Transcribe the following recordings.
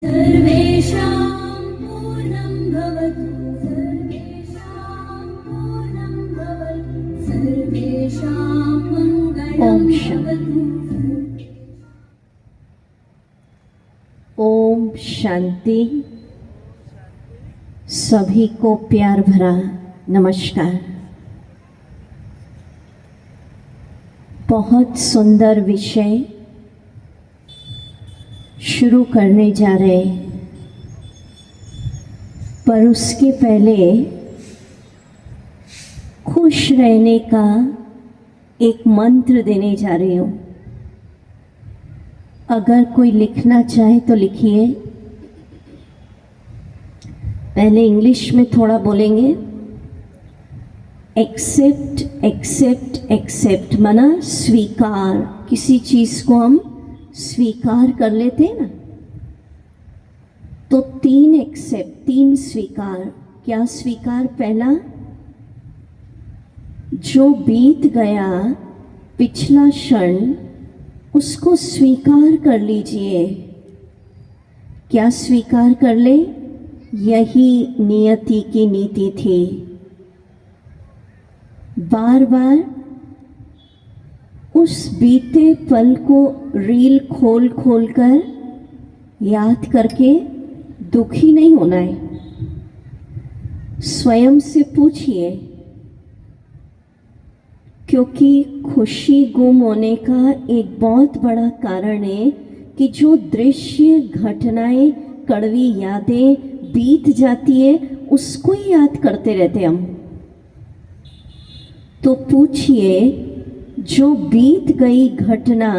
सर्वेषां पूर्णं भवतु सर्वेषां पूर्णं भवतु सर्वेषां मङ्गलं ओम भवतु। ओम शांति। सभी को प्यार भरा नमस्कार। बहुत सुंदर विषय शुरू करने जा रहे, पर उसके पहले खुश रहने का एक मंत्र देने जा रही हूँ। अगर कोई लिखना चाहे तो लिखिए। पहले इंग्लिश में थोड़ा बोलेंगे। एक्सेप्ट एक्सेप्ट एक्सेप्ट माना स्वीकार। किसी चीज को हम स्वीकार कर लेते हैं ना, तो 3 एक्सेप्ट, 3 स्वीकार। क्या स्वीकार? पहला, जो बीत गया पिछला क्षण उसको स्वीकार कर लीजिए। क्या स्वीकार कर ले? यही नियति की नीति थी। बार बार उस बीते पल को रील खोल खोल कर याद करके दुखी नहीं होना है। स्वयं से पूछिए, क्योंकि खुशी गुम होने का एक बहुत बड़ा कारण है कि जो दृश्य, घटनाएं, कड़वी यादें बीत जाती है उसको ही याद करते रहते हम। तो पूछिए, जो बीत गई घटना,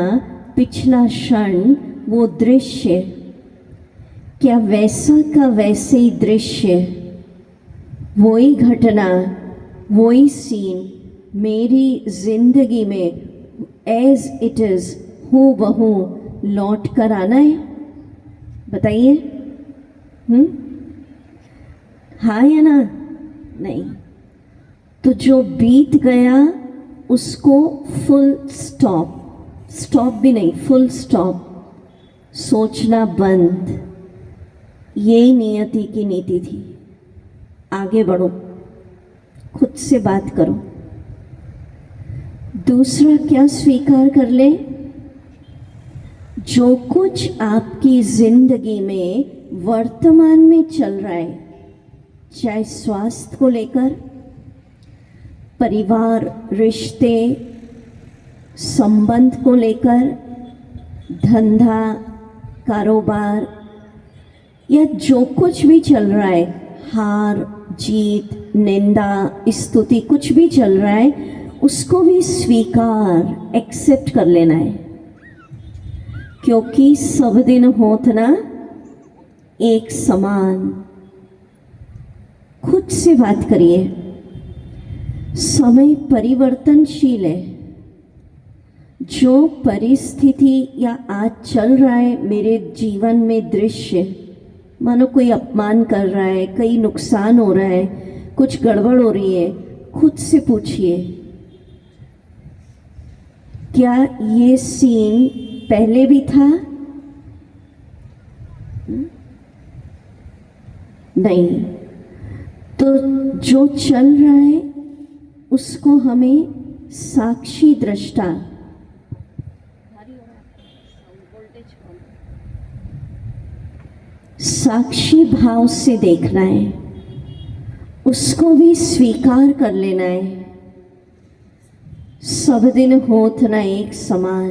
पिछला क्षण, वो दृश्य, क्या वैसा का वैसे ही दृश्य, वही घटना, वही सीन मेरी जिंदगी में एज इट इज हूबहू लौट कर आना है? बताइए। हाँ या ना? नहीं। तो जो बीत गया उसको फुल स्टॉप, स्टॉप भी नहीं, फुल स्टॉप, सोचना बंद। यही नियति की नीति थी। आगे बढ़ो, खुद से बात करो। दूसरा क्या स्वीकार कर ले? जो कुछ आपकी जिंदगी में वर्तमान में चल रहा है, चाहे स्वास्थ्य को लेकर, परिवार, रिश्ते, संबंध को लेकर, धंधा, कारोबार, या जो कुछ भी चल रहा है, हार जीत, निंदा, स्तुति, कुछ भी चल रहा है, उसको भी स्वीकार, एक्सेप्ट कर लेना है। क्योंकि सब दिन होत ना एक समान। खुद से बात करिए। समय परिवर्तनशील है। जो परिस्थिति या आज चल रहा है मेरे जीवन में दृश्य, मानो कोई अपमान कर रहा है, कई नुकसान हो रहा है, कुछ गड़बड़ हो रही है, खुद से पूछिए, क्या ये सीन पहले भी था? नहीं। तो जो चल रहा है उसको हमें साक्षी दृष्टा, साक्षी भाव से देखना है, उसको भी स्वीकार कर लेना है। सब दिन होत ना एक समान।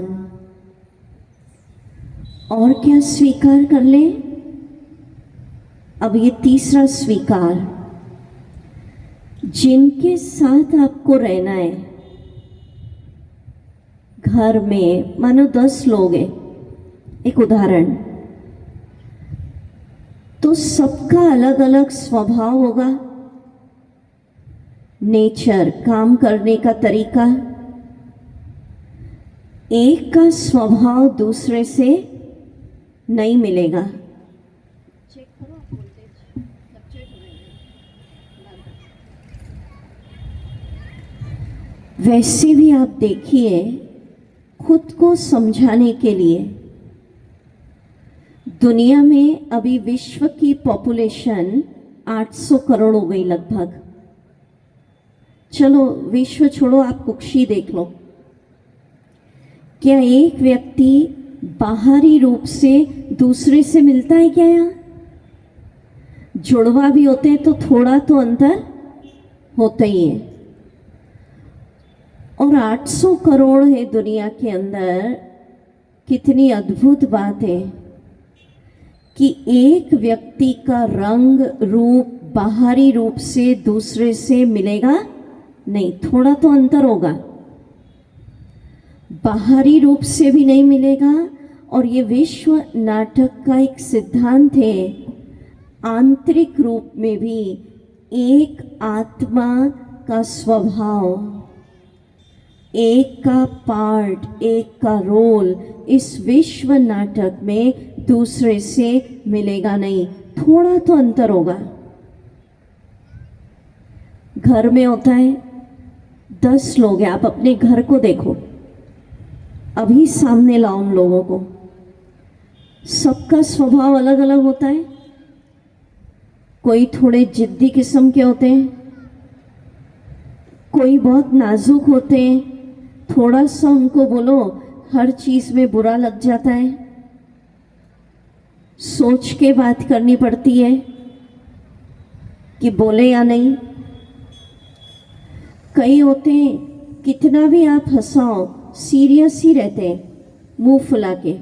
और क्या स्वीकार कर ले? अब ये तीसरा स्वीकार, जिनके साथ आपको रहना है, घर में मानो 10 लोग हैं, एक उदाहरण, तो सबका अलग अलग स्वभाव होगा, नेचर, काम करने का तरीका। एक का स्वभाव दूसरे से नहीं मिलेगा। वैसे भी आप देखिए, खुद को समझाने के लिए दुनिया में अभी विश्व की पॉपुलेशन 800 करोड़ हो गई लगभग। चलो विश्व छोड़ो, आप कुक्षी देख लो। क्या एक व्यक्ति बाहरी रूप से दूसरे से मिलता है क्या? यहाँ जुड़वा भी होते हैं तो थोड़ा तो अंतर होता ही है। और 800 करोड़ है दुनिया के अंदर। कितनी अद्भुत बात है कि एक व्यक्ति का रंग रूप बाहरी रूप से दूसरे से मिलेगा नहीं, थोड़ा तो अंतर होगा। बाहरी रूप से भी नहीं मिलेगा। और ये विश्व नाटक का एक सिद्धांत है, आंतरिक रूप में भी एक आत्मा का स्वभाव, एक का पार्ट, एक का रोल इस विश्व नाटक में दूसरे से मिलेगा नहीं, थोड़ा तो अंतर होगा। घर में होता है 10 लोग हैं, आप अपने घर को देखो, अभी सामने लाओ उन लोगों को, सबका स्वभाव अलग अलग होता है। कोई थोड़े जिद्दी किस्म के होते हैं, कोई बहुत नाजुक होते हैं, थोड़ा सा उनको बोलो हर चीज में बुरा लग जाता है, सोच के बात करनी पड़ती है कि बोले या नहीं। कई होते हैं कितना भी आप हंसाओ सीरियस ही रहते हैं, मुंह फुला के,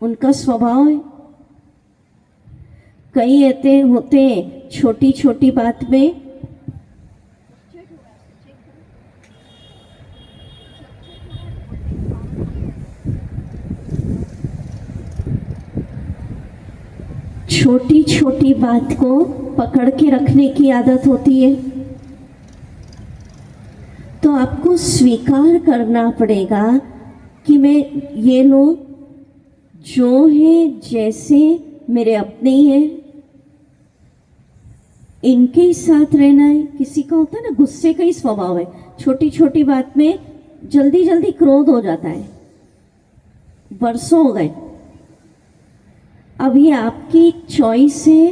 उनका स्वभाव है। कई ऐसे होते हैं छोटी छोटी बात में छोटी छोटी बात को पकड़ के रखने की आदत होती है। तो आपको स्वीकार करना पड़ेगा कि मैं ये लोग जो हैं जैसे मेरे अपने ही हैं, इनके ही साथ रहना है। किसी का होता है ना गुस्से का ही स्वभाव है, छोटी छोटी बात में जल्दी जल्दी क्रोध हो जाता है, बरसों हो गए। अब ये आपकी चॉइस है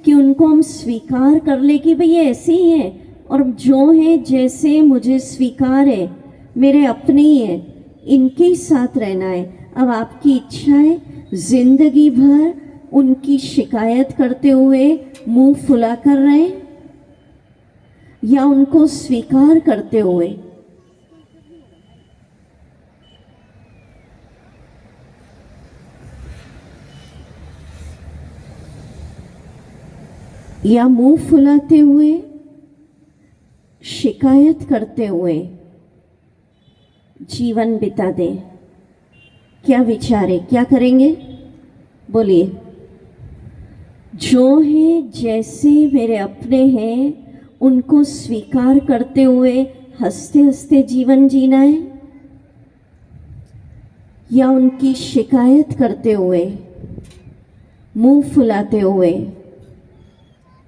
कि उनको हम स्वीकार कर ले कि भाई ये ऐसे ही है और जो है जैसे मुझे स्वीकार है, मेरे अपने ही है, इनके ही साथ रहना है। अब आपकी इच्छा है जिंदगी भर उनकी शिकायत करते हुए मुंह फुला कर रहे या उनको स्वीकार करते हुए। या मुंह फुलाते हुए, शिकायत करते हुए जीवन बिता दें। क्या विचार है, क्या करेंगे? बोलिए। जो है जैसे मेरे अपने हैं उनको स्वीकार करते हुए हंसते हंसते जीवन जीना है या उनकी शिकायत करते हुए मुंह फुलाते हुए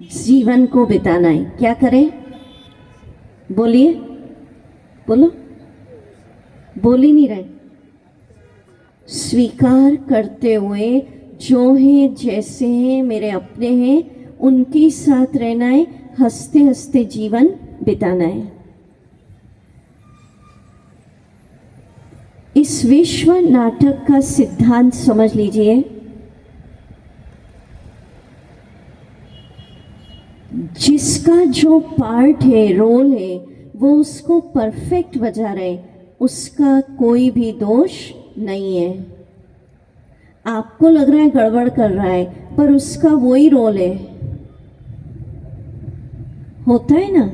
जीवन को बिताना है? क्या करें? बोलिए, बोलो, बोल ही नहीं रहे। स्वीकार करते हुए जो है जैसे हैं मेरे अपने हैं उनके साथ रहना है, हंसते हंसते जीवन बिताना है। इस विश्व नाटक का सिद्धांत समझ लीजिए। जिसका जो पार्ट है, रोल है, वो उसको परफेक्ट बजा रहे, उसका कोई भी दोष नहीं है। आपको लग रहा है गड़बड़ कर रहा है, पर उसका वही रोल है। होता है ना,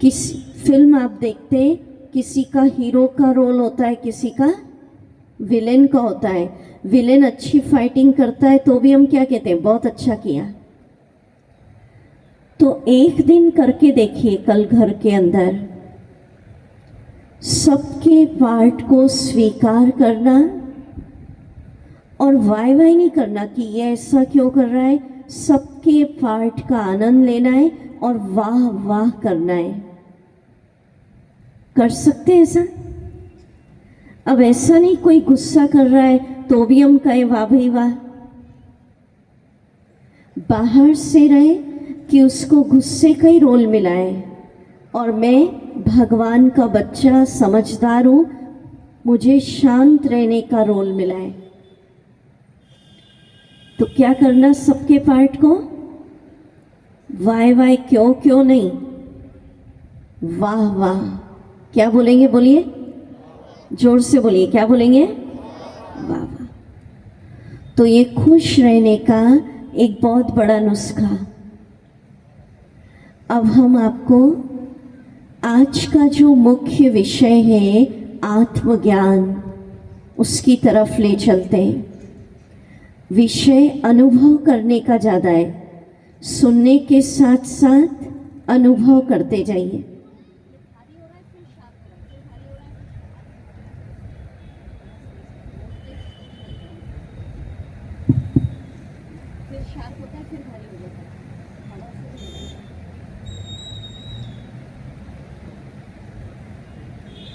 किसी फिल्म आप देखते हैं, किसी का हीरो का रोल होता है, किसी का विलेन का होता है। विलेन अच्छी फाइटिंग करता है तो भी हम क्या कहते हैं, बहुत अच्छा किया। तो एक दिन करके देखिए, कल घर के अंदर सबके पार्ट को स्वीकार करना और वाई वाई नहीं करना कि ये ऐसा क्यों कर रहा है, सबके पार्ट का आनंद लेना है और वाह वाह करना है। कर सकते हैं ऐसा? अब ऐसा नहीं कोई गुस्सा कर रहा है तो भी हम कहें वाह भाई वाह, बाहर से रहे कि उसको गुस्से का ही रोल मिला है और मैं भगवान का बच्चा समझदार हूँ, मुझे शांत रहने का रोल मिला है। तो क्या करना सबके पार्ट को? वाय वाय क्यों नहीं, वाह वाह। क्या बोलेंगे? बोलिए, जोर से बोलिए, क्या बोलेंगे? वाह वाह। तो ये खुश रहने का एक बहुत बड़ा नुस्खा। अब हम आपको आज का जो मुख्य विषय है आत्मज्ञान, उसकी तरफ ले चलते हैं। विषय अनुभव करने का ज़्यादा है, सुनने के साथ साथ अनुभव करते जाइए।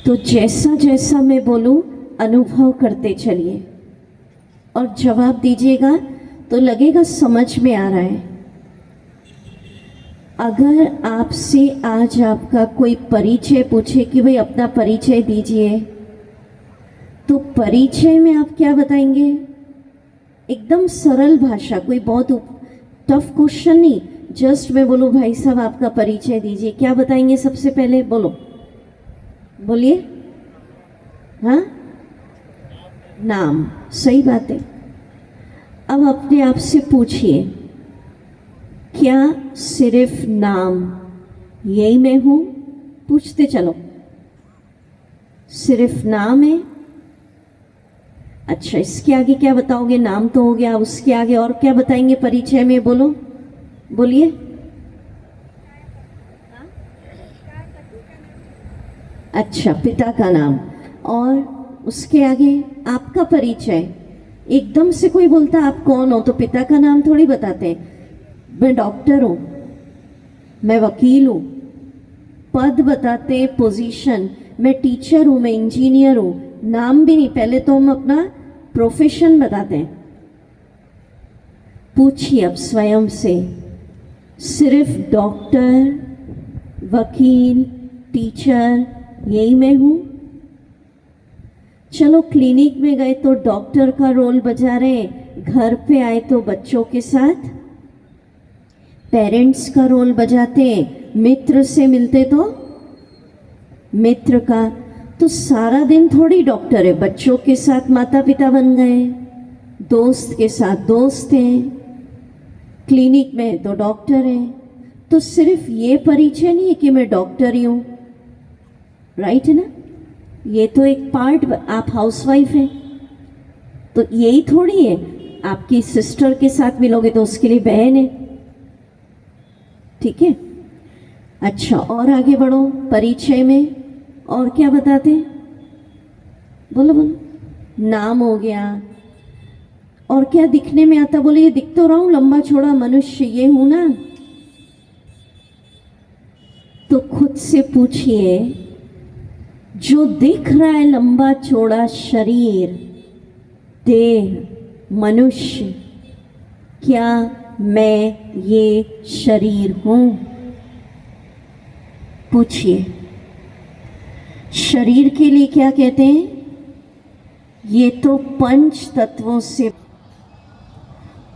तो जैसा जैसा मैं बोलूं अनुभव करते चलिए और जवाब दीजिएगा तो लगेगा समझ में आ रहा है। अगर आपसे आज आपका कोई परिचय पूछे कि भाई अपना परिचय दीजिए, तो परिचय में आप क्या बताएंगे? एकदम सरल भाषा, कोई बहुत टफ क्वेश्चन नहीं। जस्ट मैं बोलूँ भाई साहब आपका परिचय दीजिए, क्या बताएंगे सबसे पहले? बोलो, बोलिए। हाँ, नाम। सही बात है। अब अपने आप से पूछिए, क्या सिर्फ नाम यही मैं हूं? पूछते चलो, सिर्फ नाम है? अच्छा, इसके आगे क्या बताओगे? नाम तो हो गया, उसके आगे और क्या बताएंगे परिचय में? बोलो, बोलिए। अच्छा, पिता का नाम। और उसके आगे आपका परिचय। एकदम से कोई बोलता आप कौन हो तो पिता का नाम थोड़ी बताते हैं। मैं डॉक्टर हूँ, मैं वकील हूँ, पद बताते, पोजीशन। मैं टीचर हूँ, मैं इंजीनियर हूँ, नाम भी नहीं। पहले तो हम अपना प्रोफेशन बताते हैं। पूछिए अब स्वयं से, सिर्फ डॉक्टर, वकील, टीचर यही मैं हूँ? चलो क्लिनिक में गए तो डॉक्टर का रोल बजा रहे, घर पे आए तो बच्चों के साथ पेरेंट्स का रोल बजाते, मित्र से मिलते तो मित्र का। तो सारा दिन थोड़ी डॉक्टर है, बच्चों के साथ माता पिता बन गए, दोस्त के साथ दोस्त हैं, क्लिनिक में तो डॉक्टर हैं। तो सिर्फ ये परिचय नहीं है कि मैं डॉक्टर ही हूँ, राइट है ना? ये तो एक पार्ट। आप हाउसवाइफ हैं तो यही थोड़ी है, आपकी सिस्टर के साथ मिलोगे तो उसके लिए बहन है, ठीक है? अच्छा, और आगे बढ़ो परिचय में। और क्या बताते हैं? बोलो बोलो। नाम हो गया। और क्या दिखने में आता? बोले, ये दिख तो रहा हूं लंबा चौड़ा मनुष्य, ये हूं ना? तो खुद से पूछिए, जो दिख रहा है लंबा चौड़ा शरीर, देह, मनुष्य, क्या मैं ये शरीर हूं? पूछिए। शरीर के लिए क्या कहते हैं? ये तो पंच तत्वों से।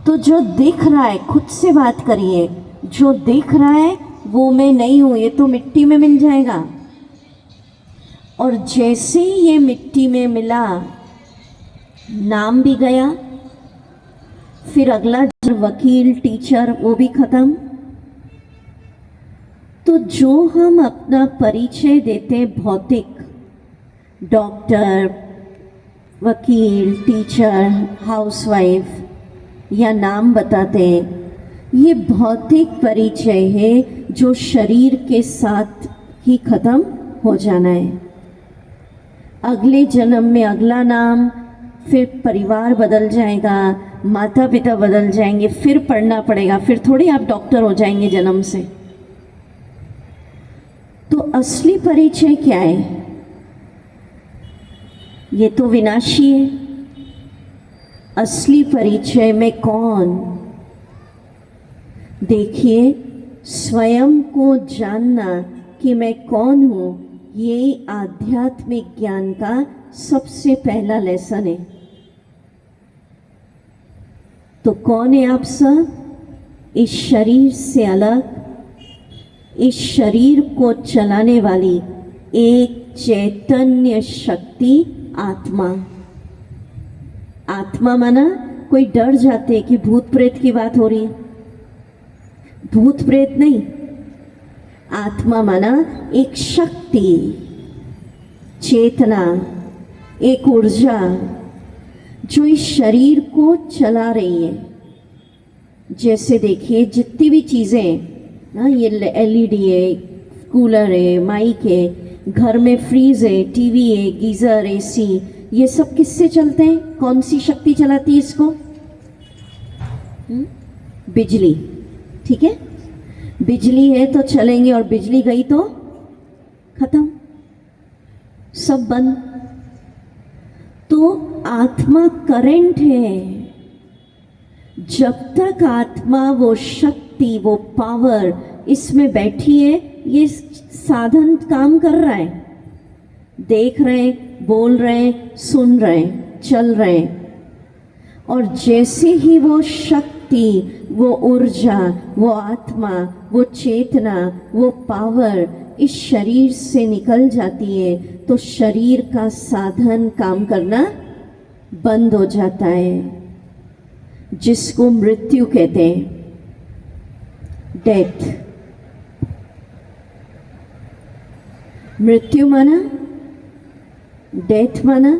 तो जो दिख रहा है, खुद से बात करिए, जो दिख रहा है वो मैं नहीं हूं, ये तो मिट्टी में मिल जाएगा। और जैसे ही ये मिट्टी में मिला, नाम भी गया, फिर अगला वकील, टीचर, वो भी खत्म। तो जो हम अपना परिचय देते, भौतिक, डॉक्टर, वकील, टीचर, हाउसवाइफ, या नाम बताते हैं, ये भौतिक परिचय है जो शरीर के साथ ही खत्म हो जाना है। अगले जन्म में अगला नाम, फिर परिवार बदल जाएगा, माता पिता बदल जाएंगे, फिर पढ़ना पड़ेगा, फिर थोड़ी आप डॉक्टर हो जाएंगे जन्म से। तो असली परिचय क्या है? ये तो विनाशी है। असली परिचय में कौन? देखिए, स्वयं को जानना कि मैं कौन हूँ, ये आध्यात्मिक ज्ञान का सबसे पहला लेसन है। तो कौन है आप सब? इस शरीर से अलग, इस शरीर को चलाने वाली एक चैतन्य शक्ति आत्मा। आत्मा माना कोई डर जाते कि भूत प्रेत की बात हो रही है। भूत प्रेत नहीं, आत्मा माना एक शक्ति, चेतना, एक ऊर्जा जो इस शरीर को चला रही है। जैसे देखिए, जितनी भी चीज़ें ना, ये LED है, कूलर है, माइक है, घर में फ्रीज है, टीवी है, गीज़र, AC, ये सब किससे चलते हैं? कौन सी शक्ति चलाती है इसको? बिजली। ठीक है, बिजली है तो चलेंगे, और बिजली गई तो खत्म, सब बंद। तो आत्मा करंट है। जब तक आत्मा, वो शक्ति, वो पावर इसमें बैठी है, ये साधन काम कर रहा है। देख रहे हैं, बोल रहे हैं, सुन रहे हैं, चल रहे हैं। और जैसे ही वो शक्ति, वो ऊर्जा, वो आत्मा, वो चेतना, वो पावर इस शरीर से निकल जाती है, तो शरीर का साधन काम करना बंद हो जाता है, जिसको मृत्यु कहते हैं, डेथ। मृत्यु माना, डेथ माना,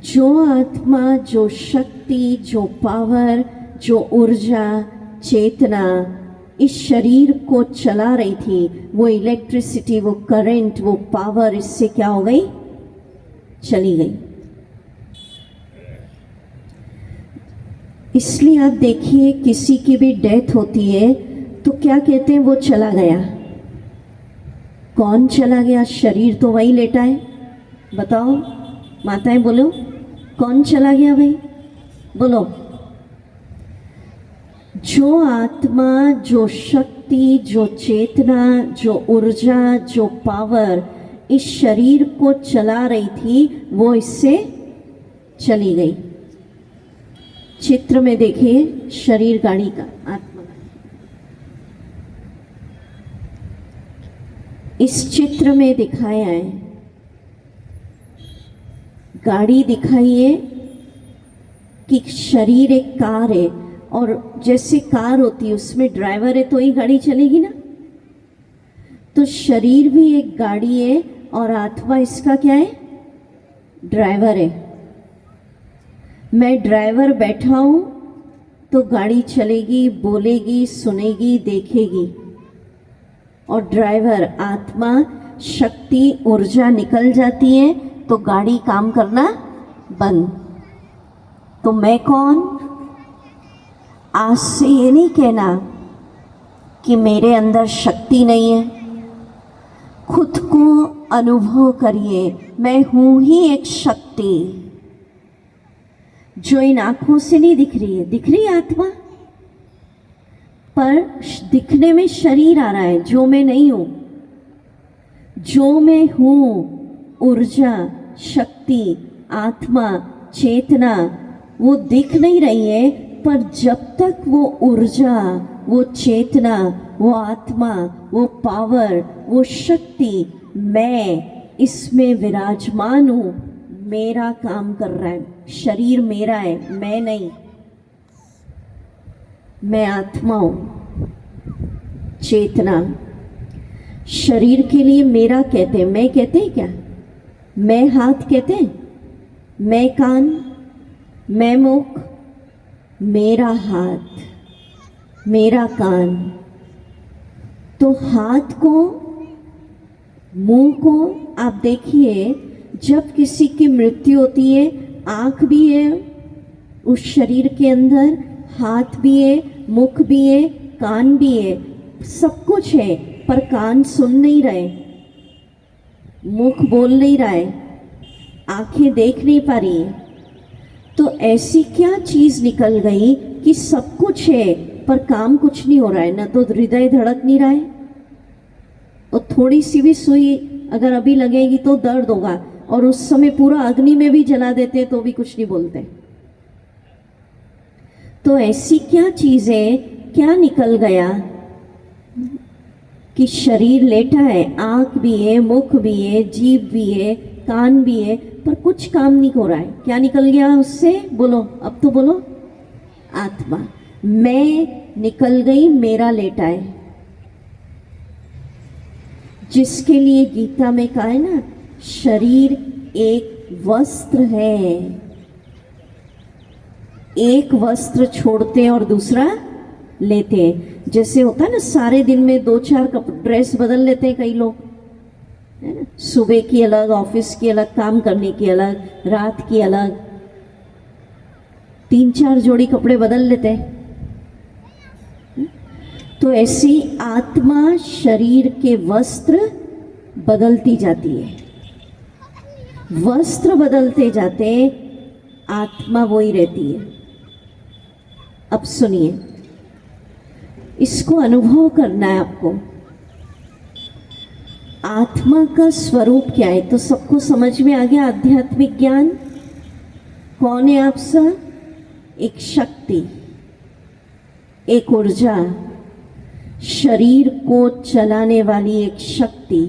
जो आत्मा, जो शक्ति, जो पावर, जो ऊर्जा, चेतना इस शरीर को चला रही थी, वो इलेक्ट्रिसिटी, वो करंट, वो पावर इससे क्या हो गई? चली गई। इसलिए आप देखिए, किसी की भी डेथ होती है तो क्या कहते हैं? वो चला गया। कौन चला गया? शरीर तो वही लेटा है। बताओ माताएं, बोलो, कौन चला गया भाई? बोलो। जो आत्मा, जो शक्ति, जो चेतना, जो ऊर्जा, जो पावर इस शरीर को चला रही थी, वो इससे चली गई। चित्र में देखिए, शरीर गाड़ी का, आत्मा। इस चित्र में दिखाया है, गाड़ी दिखाई है कि शरीर एक कार है, और जैसे कार होती है उसमें ड्राइवर है तो ही गाड़ी चलेगी ना। तो शरीर भी एक गाड़ी है और आत्मा इसका क्या है? ड्राइवर है। मैं ड्राइवर बैठा हूं तो गाड़ी चलेगी, बोलेगी, सुनेगी, देखेगी। और ड्राइवर, आत्मा, शक्ति, ऊर्जा निकल जाती है तो गाड़ी काम करना बंद। तो मैं कौन? आज से ये नहीं कहना कि मेरे अंदर शक्ति नहीं है। खुद को अनुभव करिए, मैं हूं ही एक शक्ति जो इन आंखों से नहीं दिख रही है। दिख रही है आत्मा, पर दिखने में शरीर आ रहा है, जो मैं नहीं हूं। जो मैं हूं, ऊर्जा, शक्ति, आत्मा, चेतना, वो दिख नहीं रही है। पर जब तक वो ऊर्जा, वो चेतना, वो आत्मा, वो पावर, वो शक्ति, मैं इसमें विराजमान हूं, मेरा काम कर रहा है। शरीर मेरा है, मैं नहीं। मैं आत्मा हूं, चेतना। शरीर के लिए मेरा कहते हैं, मैं कहते हैं क्या? मैं हाथ कहते हैं, मैं कान, मैं मुख, मेरा हाथ, मेरा कान। तो हाथ को, मुंह को आप देखिए, जब किसी की मृत्यु होती है, आंख भी है उस शरीर के अंदर, हाथ भी है, मुख भी है, कान भी है, सब कुछ है, पर कान सुन नहीं रहे, मुख बोल नहीं रहा है, आंखें देख नहीं पा रही है। तो ऐसी क्या चीज निकल गई कि सब कुछ है पर काम कुछ नहीं हो रहा है, ना तो हृदय धड़क नहीं रहा है, और थोड़ी सी भी सुई अगर अभी लगेगी तो दर्द होगा, और उस समय पूरा अग्नि में भी जला देते तो भी कुछ नहीं बोलते। तो ऐसी क्या चीज है, क्या निकल गया कि शरीर लेटा है, आंख भी है, मुख भी है, जीभ भी है, कान भी है, पर कुछ काम नहीं हो रहा है। क्या निकल गया उससे? बोलो, अब तो बोलो। आत्मा। मैं निकल गई, मेरा लेटा है। जिसके लिए गीता में कहा है ना, शरीर एक वस्त्र है, एक वस्त्र छोड़ते हैं और दूसरा लेते हैं। जैसे होता है ना, सारे दिन में 2-4 ड्रेस बदल लेते हैं कई लोग, है ना, सुबह की अलग, ऑफिस की अलग, काम करने की अलग, रात की अलग, 3-4 जोड़ी कपड़े बदल लेते हैं। तो ऐसी आत्मा शरीर के वस्त्र बदलती जाती है, वस्त्र बदलते जाते, आत्मा वही रहती है। अब सुनिए, इसको अनुभव करना है आपको। आत्मा का स्वरूप क्या है? तो सबको समझ में आ गया। आध्यात्मिक ज्ञान कौन है आप सब? एक शक्ति, एक ऊर्जा, शरीर को चलाने वाली एक शक्ति।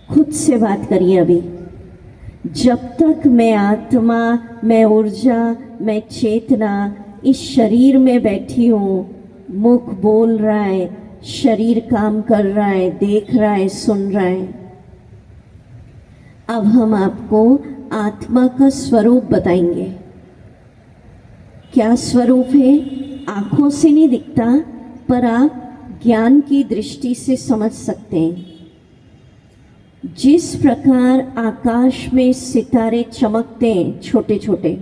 खुद से बात करिए अभी। जब तक मैं आत्मा, मैं ऊर्जा, मैं चेतना इस शरीर में बैठी हूँ, मुख बोल रहा है, शरीर काम कर रहा है, देख रहा है, सुन रहा है। अब हम आपको आत्मा का स्वरूप बताएंगे। क्या स्वरूप है? आंखों से नहीं दिखता, पर आप ज्ञान की दृष्टि से समझ सकते हैं। जिस प्रकार आकाश में सितारे चमकते हैं छोटे छोटे,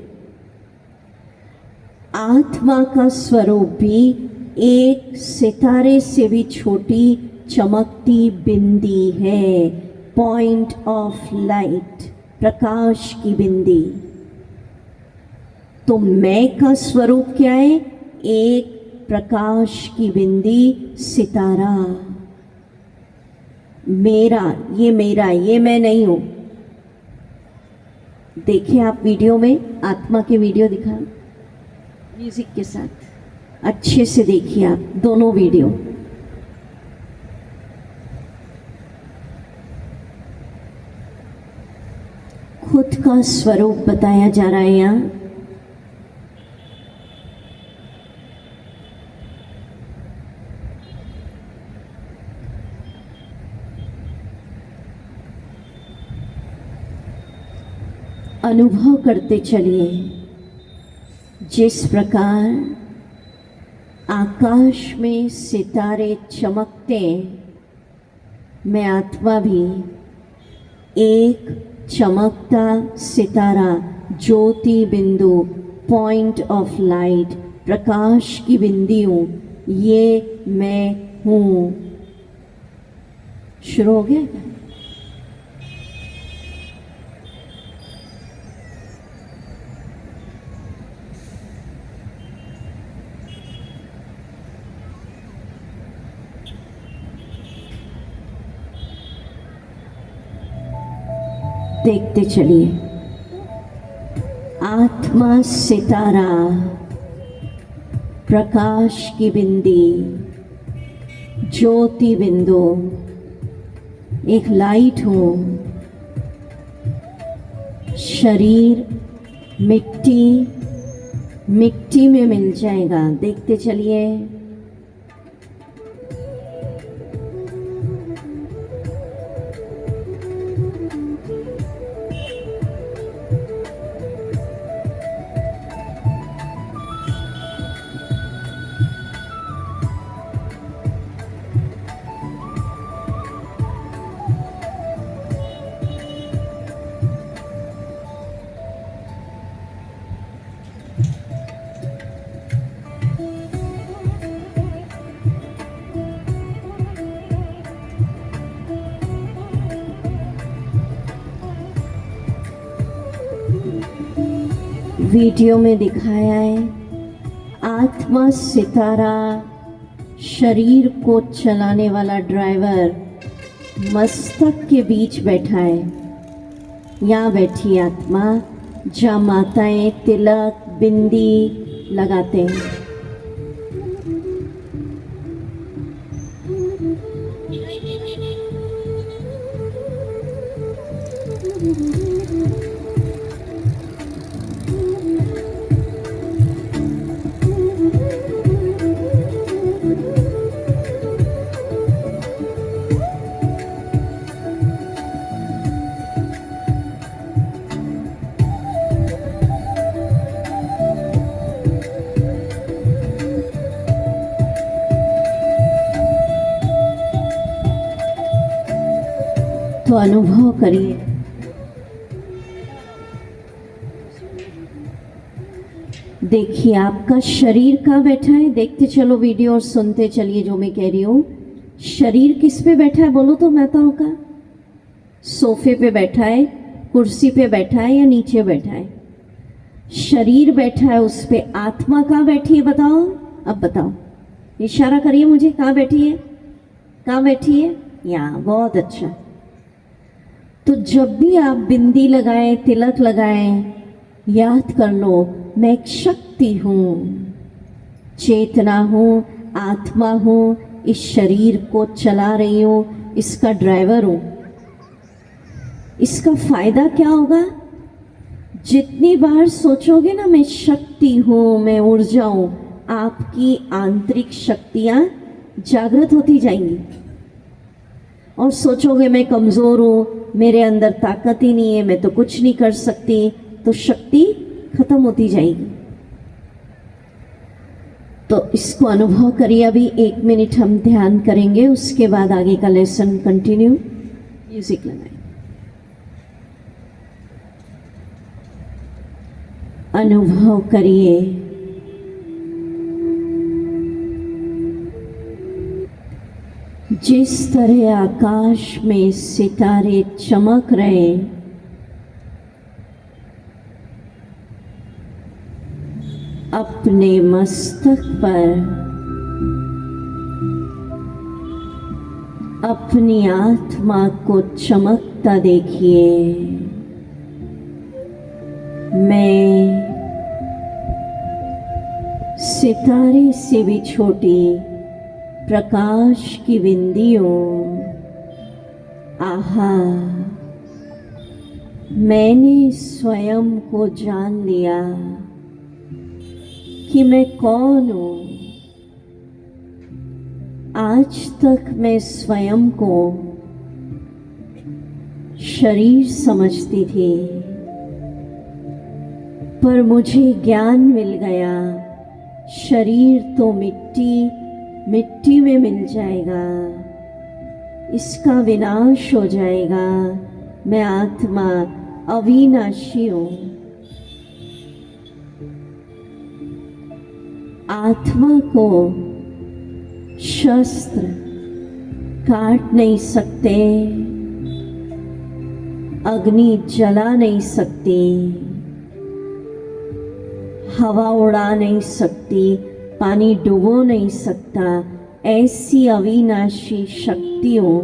आत्मा का स्वरूप भी एक सितारे से भी छोटी चमकती बिंदी है। पॉइंट ऑफ लाइट, प्रकाश की बिंदी। तो मैं का स्वरूप क्या है? एक प्रकाश की बिंदी, सितारा। मेरा, ये मेरा, ये मैं नहीं हूं। देखिए आप वीडियो में, आत्मा के वीडियो दिखा म्यूजिक के साथ, अच्छे से देखिए आप दोनों वीडियो। खुद का स्वरूप बताया जा रहा है यहाँ। अनुभव करते चलिए। जिस प्रकार आकाश में सितारे चमकते, मैं आत्मा भी एक चमकता सितारा, ज्योति बिंदु, पॉइंट ऑफ लाइट, प्रकाश की बिंदी हूँ। ये मैं हूँ। शुरू हो गया? देखते चलिए। आत्मा सितारा, प्रकाश की बिंदी, ज्योति बिंदु, एक लाइट हो। शरीर मिट्टी, मिट्टी में मिल जाएगा। देखते चलिए। वीडियो में दिखाया है, आत्मा सितारा, शरीर को चलाने वाला ड्राइवर मस्तक के बीच बैठा है। यहाँ बैठी आत्मा, जहाँ माताएं तिलक बिंदी लगाते हैं। तो अनुभव करिए, देखिए आपका शरीर कहाँ बैठा है। देखते चलो वीडियो और सुनते चलिए जो मैं कह रही हूँ। शरीर किस पे बैठा है बोलो तो माताओं का? सोफे पे बैठा है, कुर्सी पे बैठा है या नीचे बैठा है? शरीर बैठा है उस पे। आत्मा कहाँ बैठी है बताओ? अब बताओ, इशारा करिए मुझे, कहाँ बैठी है? कहाँ बैठी है? यहाँ। बहुत अच्छा। तो जब भी आप बिंदी लगाएं, तिलक लगाएं, याद कर लो मैं एक शक्ति हूँ, चेतना हूँ, आत्मा हूँ, इस शरीर को चला रही हूँ, इसका ड्राइवर हूँ। इसका फायदा क्या होगा? जितनी बार सोचोगे ना मैं शक्ति हूँ, मैं ऊर्जा हूँ, आपकी आंतरिक शक्तियाँ जागृत होती जाएंगी। और सोचोगे मैं कमज़ोर हूँ, मेरे अंदर ताकत ही नहीं है, मैं तो कुछ नहीं कर सकती, तो शक्ति खत्म होती जाएगी। तो इसको अनुभव करिए। अभी 1 मिनट हम ध्यान करेंगे, उसके बाद आगे का लेसन कंटिन्यू। म्यूजिक लगाएं। अनुभव करिए, जिस तरह आकाश में सितारे चमक रहे, अपने मस्तक पर अपनी आत्मा को चमकता देखिए। मैं सितारे से भी छोटी प्रकाश की बिंदी हूँ। आहा, मैंने स्वयं को जान लिया कि मैं कौन हूँ। आज तक मैं स्वयं को शरीर समझती थी, पर मुझे ज्ञान मिल गया शरीर तो मिट्टी में मिल जाएगा, इसका विनाश हो जाएगा। मैं आत्मा अविनाशी हूँ। आत्मा को शस्त्र काट नहीं सकते, अग्नि जला नहीं सकती, हवा उड़ा नहीं सकती, पानी डुबो नहीं सकता। ऐसी अविनाशी शक्ति हूँ।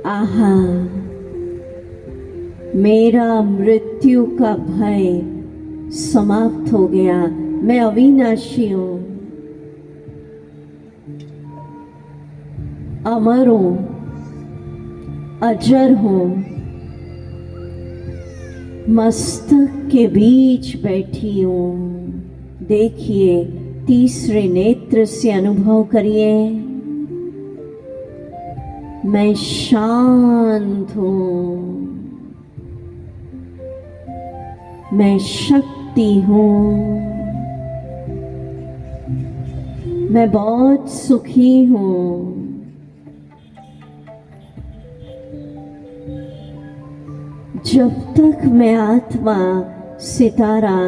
आहा, मेरा मृत्यु का भय समाप्त हो गया। मैं अविनाशी हूँ, अमर हूँ, अजर हूँ। मस्तक के बीच बैठी हूँ। देखिए, तीसरे नेत्र से अनुभव करिए। मैं शांत हूँ, मैं शक्ति हूँ, मैं बहुत सुखी हूँ। जब तक मैं आत्मा, सितारा,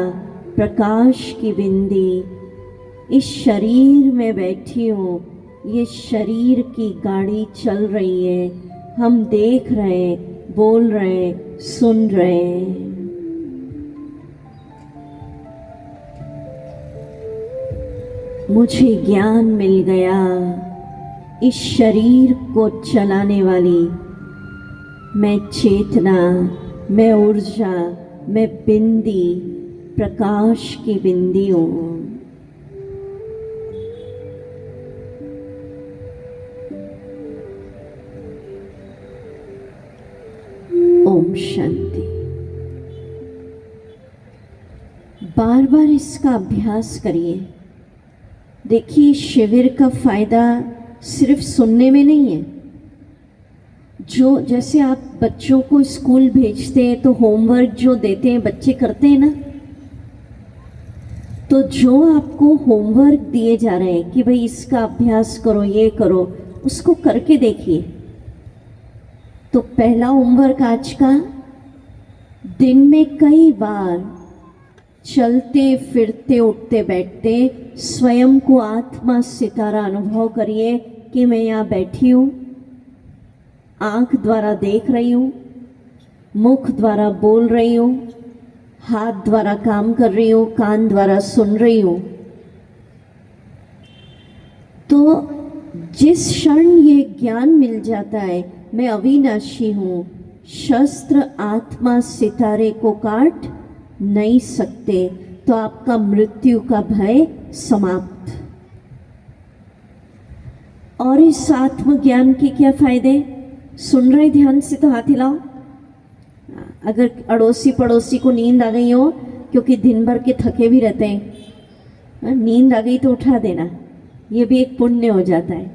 प्रकाश की बिंदी इस शरीर में बैठी हूँ, ये शरीर की गाड़ी चल रही है। हम देख रहे हैं, बोल रहे हैं, सुन रहे हैं। मुझे ज्ञान मिल गया इस शरीर को चलाने वाली। मैं चेतना, मैं ऊर्जा, मैं बिंदी, प्रकाश की बिंदी हूँ। ओम शांति। बार बार इसका अभ्यास करिए। देखिए, शिविर का फायदा सिर्फ सुनने में नहीं है। जो जैसे आप बच्चों को स्कूल भेजते हैं तो होमवर्क जो देते हैं बच्चे करते हैं ना, तो जो आपको होमवर्क दिए जा रहे हैं कि भाई इसका अभ्यास करो, ये करो, उसको करके देखिए। तो पहला होमवर्क आज का, दिन में कई बार चलते फिरते उठते बैठते स्वयं को आत्मा सितारा अनुभव करिए कि मैं यहाँ बैठी हूँ, आंख द्वारा देख रही हूँ, मुख द्वारा बोल रही हूँ, हाथ द्वारा काम कर रही हूँ, कान द्वारा सुन रही हूँ। तो जिस क्षण ये ज्ञान मिल जाता है मैं अविनाशी हूँ, शस्त्र आत्मा सितारे को काट नहीं सकते, तो आपका मृत्यु का भय समाप्त। और इस आत्मज्ञान के क्या फायदे? सुन रहे ध्यान से तो हाथ हिलाओ। अगर अड़ोसी पड़ोसी को नींद आ गई हो, क्योंकि दिन भर के थके भी रहते हैं, नींद आ गई तो उठा देना, ये भी एक पुण्य हो जाता है।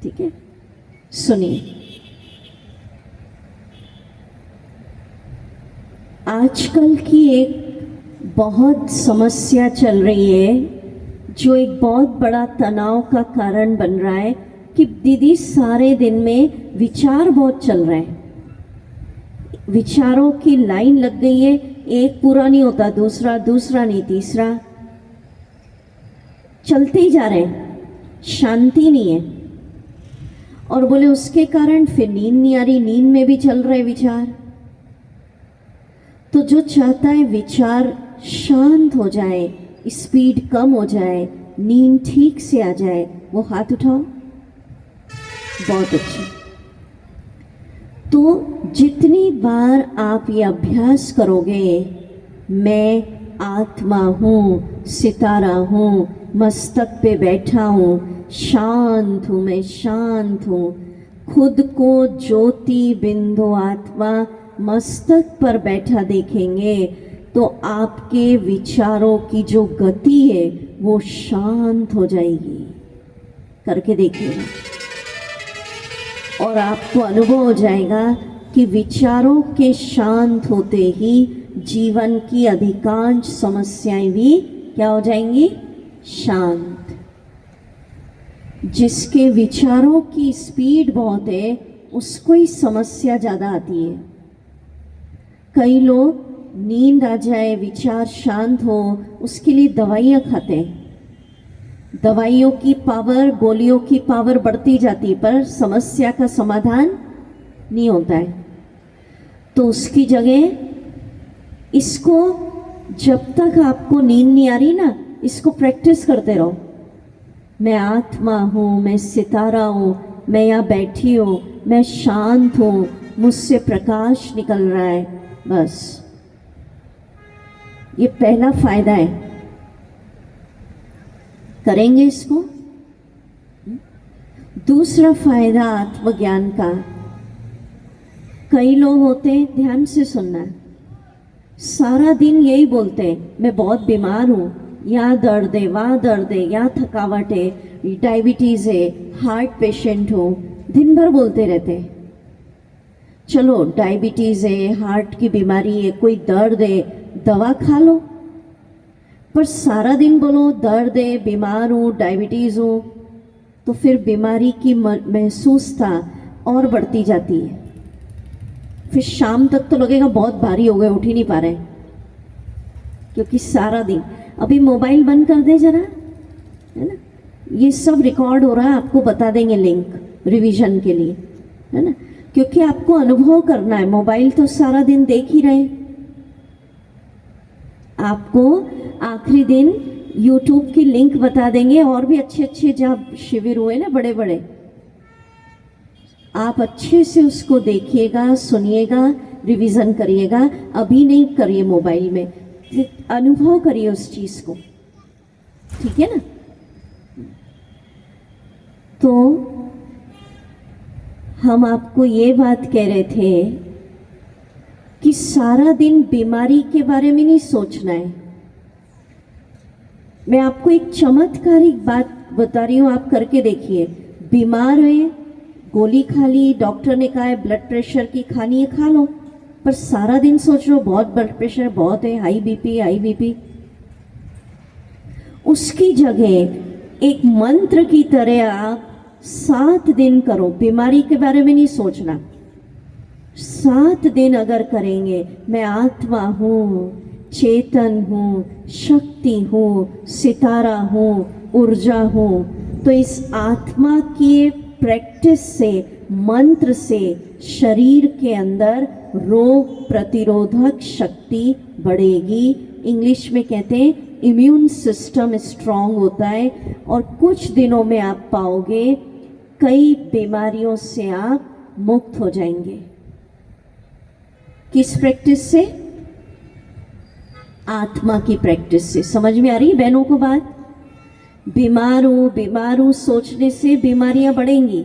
ठीक है, सुनिए। आजकल की एक बहुत समस्या चल रही है, जो एक बहुत बड़ा तनाव का कारण बन रहा है कि दीदी सारे दिन में विचार बहुत चल रहे हैं, विचारों की लाइन लग गई है, एक पूरा नहीं होता दूसरा, दूसरा नहीं तीसरा, चलते ही जा रहे हैं, शांति नहीं है। और बोले उसके कारण फिर नींद नहीं आ रही, नींद में भी चल रहे विचार। तो जो चाहता है विचार शांत हो जाए, स्पीड कम हो जाए, नींद ठीक से आ जाए, वो हाथ उठाओ। बहुत अच्छे। तो जितनी बार आप ये अभ्यास करोगे, मैं आत्मा हूँ, सितारा हूँ, मस्तक पे बैठा हूँ, शांत हूँ, मैं शांत हूँ, खुद को ज्योति बिंदु आत्मा मस्तक पर बैठा देखेंगे, तो आपके विचारों की जो गति है वो शांत हो जाएगी। करके देखिएगा और आपको अनुभव हो जाएगा कि विचारों के शांत होते ही जीवन की अधिकांश समस्याएं भी क्या हो जाएंगी? शांत। जिसके विचारों की स्पीड बहुत है उसको ही समस्या ज़्यादा आती है। कई लोग नींद आ जाए, विचार शांत हो, उसके लिए दवाइयाँ खाते हैं। दवाइयों की पावर, गोलियों की पावर बढ़ती जाती है, पर समस्या का समाधान नहीं होता है। तो उसकी जगह इसको, जब तक आपको नींद नहीं आ रही ना, इसको प्रैक्टिस करते रहो। मैं आत्मा हूँ, मैं सितारा हूँ, मैं यहाँ बैठी हूँ, मैं शांत हूँ, मुझसे प्रकाश निकल रहा है। बस ये पहला फायदा है। करेंगे इसको। दूसरा फायदा आत्मज्ञान का, कई लोग होते हैं, ध्यान से सुनना, सारा दिन यही बोलते हैं मैं बहुत बीमार हूँ, यहाँ दर्द है, वहाँ दर्द है, यहाँ थकावट है, डायबिटीज़ है, हार्ट पेशेंट हूँ, दिन भर बोलते रहते हैं। चलो डायबिटीज़ है, हार्ट की बीमारी है, कोई दर्द है, दवा खा लो, पर सारा दिन बोलो दर्द है, बीमार हूँ, डायबिटीज़ हूँ, तो फिर बीमारी की महसूसता और बढ़ती जाती है। फिर शाम तक तो लगेगा बहुत भारी हो गए, उठ ही नहीं पा रहे, क्योंकि सारा दिन। अभी मोबाइल बंद कर दे जरा, है ना, ये सब रिकॉर्ड हो रहा है, आपको बता देंगे लिंक रिवीजन के लिए, है ना, क्योंकि आपको अनुभव करना है। मोबाइल तो सारा दिन देख ही रहे, आपको आखिरी दिन यूट्यूब की लिंक बता देंगे, और भी अच्छे अच्छे जहाँ शिविर हुए ना बड़े बड़े, आप अच्छे से उसको देखिएगा, सुनिएगा, रिवीजन करिएगा। अभी नहीं करिए मोबाइल में, अनुभव करिए उस चीज को, ठीक है ना। तो हम आपको ये बात कह रहे थे कि सारा दिन बीमारी के बारे में नहीं सोचना है। मैं आपको एक चमत्कारिक बात बता रही हूँ, आप करके देखिए। बीमार है, गोली खा ली, डॉक्टर ने कहा है ब्लड प्रेशर की खानी है, खा लो, पर सारा दिन सोच रहे हो बहुत ब्लड प्रेशर बहुत है, हाई बीपी हाई बीपी। उसकी जगह एक मंत्र की तरह आप 7 दिन करो, बीमारी के बारे में नहीं सोचना। 7 दिन अगर करेंगे, मैं आत्मा हूँ, चेतन हूँ, शक्ति हूँ, सितारा हूँ, ऊर्जा हूँ, तो इस आत्मा की प्रैक्टिस से, मंत्र से शरीर के अंदर रोग प्रतिरोधक शक्ति बढ़ेगी। इंग्लिश में कहते हैं इम्यून सिस्टम स्ट्रांग होता है, और कुछ दिनों में आप पाओगे कई बीमारियों से आप मुक्त हो जाएंगे। किस प्रैक्टिस से? आत्मा की प्रैक्टिस से। समझ में आ रही है बहनों को बात? बीमार हूं सोचने से बीमारियां बढ़ेंगी।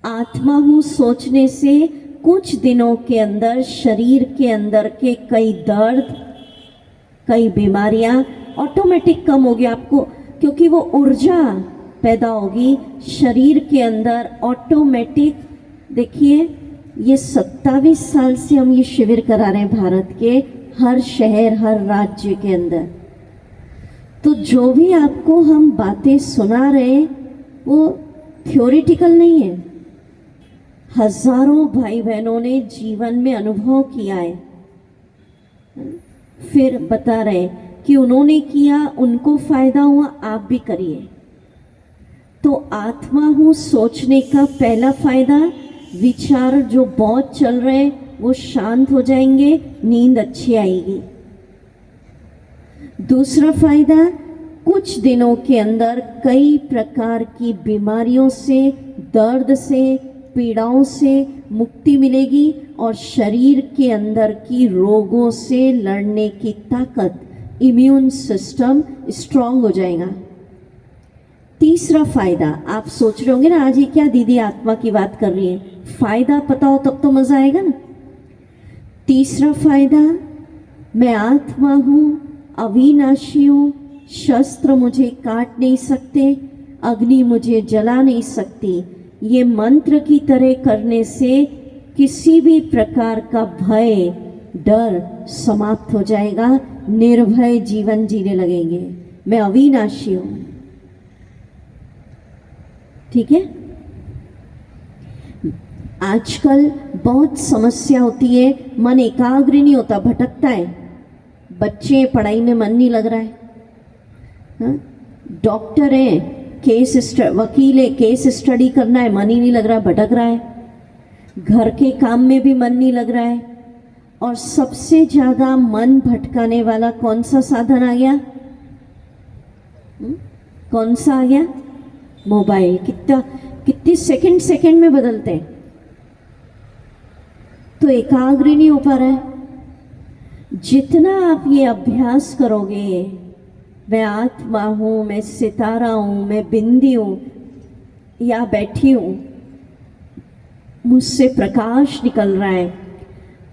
आत्मा हूं सोचने से कुछ दिनों के अंदर शरीर के अंदर के कई दर्द, कई बीमारियां ऑटोमेटिक कम होगी आपको, क्योंकि वो ऊर्जा पैदा होगी शरीर के अंदर ऑटोमेटिक। देखिए, ये 27 साल से हम ये शिविर करा रहे हैं भारत के हर शहर, हर राज्य के अंदर। तो जो भी आपको हम बातें सुना रहे हैं वो थ्योरिटिकल नहीं है, हजारों भाई बहनों ने जीवन में अनुभव किया है, फिर बता रहे कि उन्होंने किया, उनको फायदा हुआ, आप भी करिए। तो आत्मा हूँ सोचने का पहला फायदा, विचार जो बहुत चल रहे हैं वो शांत हो जाएंगे, नींद अच्छी आएगी। दूसरा फायदा, कुछ दिनों के अंदर कई प्रकार की बीमारियों से, दर्द से, पीड़ाओं से मुक्ति मिलेगी, और शरीर के अंदर की रोगों से लड़ने की ताकत, इम्यून सिस्टम स्ट्रांग हो जाएगा। तीसरा फायदा, आप सोच रहे होंगे ना आज ये क्या दीदी आत्मा की बात कर रही है, फायदा पता हो तब तो मजा आएगा ना। तीसरा फायदा, मैं आत्मा हूँ, अविनाशी हूँ, शस्त्र मुझे काट नहीं सकते, अग्नि मुझे जला नहीं सकती। ये मंत्र की तरह करने से किसी भी प्रकार का भय, डर समाप्त हो जाएगा, निर्भय जीवन जीने लगेंगे। मैं अविनाशी हूँ, ठीक है। आजकल बहुत समस्या होती है, मन एकाग्र नहीं होता, भटकता है। बच्चे पढ़ाई में मन नहीं लग रहा है, डॉक्टर है, वकील है, केस स्टडी करना है, मन ही नहीं लग रहा, भटक रहा है। घर के काम में भी मन नहीं लग रहा है। और सबसे ज्यादा मन भटकाने वाला कौन सा साधन आ गया? कौन सा आ गया? मोबाइल। कितनी सेकंड में बदलते हैं, तो एकाग्र नहीं हो पा रहा है। जितना आप ये अभ्यास करोगे, मैं आत्मा हूँ, मैं सितारा हूँ, मैं बिंदी हूँ, या बैठी हूँ, मुझसे प्रकाश निकल रहा है,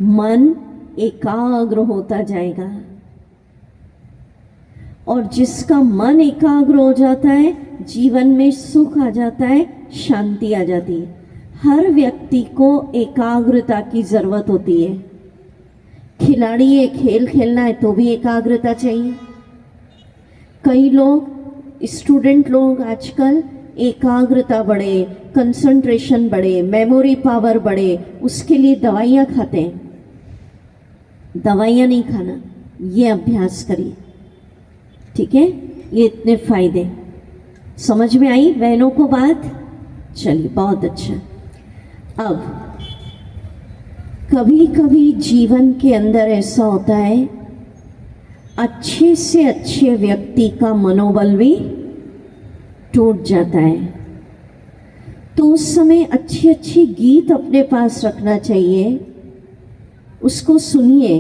मन एकाग्र होता जाएगा। और जिसका मन एकाग्र हो जाता है, जीवन में सुख आ जाता है, शांति आ जाती है। हर व्यक्ति को एकाग्रता की जरूरत होती है। खिलाड़ी है, खेल खेलना है तो भी एकाग्रता चाहिए। कई लोग, स्टूडेंट लोग आजकल एकाग्रता बढ़े, कंसंट्रेशन बढ़े, मेमोरी पावर बढ़े, उसके लिए दवाइयाँ खाते हैं। दवाइयाँ नहीं खाना, ये अभ्यास करिए, ठीक है। ये इतने फायदे समझ में आई बहनों को बात? चलिए, बहुत अच्छा। अब कभी कभी जीवन के अंदर ऐसा होता है, अच्छे से अच्छे व्यक्ति का मनोबल भी टूट जाता है। तो उस समय अच्छे अच्छे गीत अपने पास रखना चाहिए, उसको सुनिए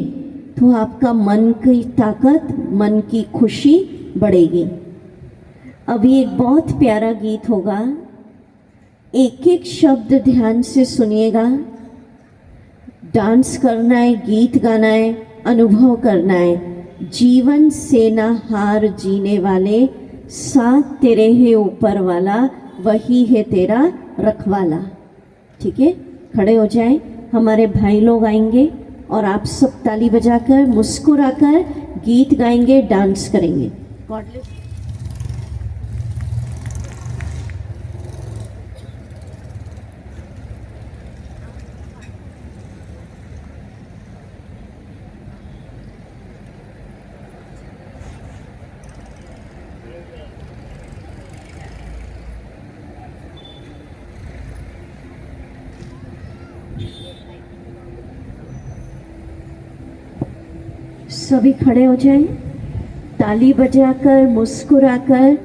तो आपका मन की ताकत, मन की खुशी बढ़ेगी। अभी एक बहुत प्यारा गीत होगा, एक एक शब्द ध्यान से सुनिएगा। डांस करना है, गीत गाना है, अनुभव करना है। जीवन से ना हार जीने वाले, साथ तेरे है ऊपर वाला, वही है तेरा रखवाला। ठीक है, खड़े हो जाएं। हमारे भाई लोग आएंगे और आप सब ताली बजाकर मुस्कुराकर गीत गाएंगे, डांस करेंगे। God bless. सभी खड़े हो जाएं, ताली बजाकर मुस्कुराकर।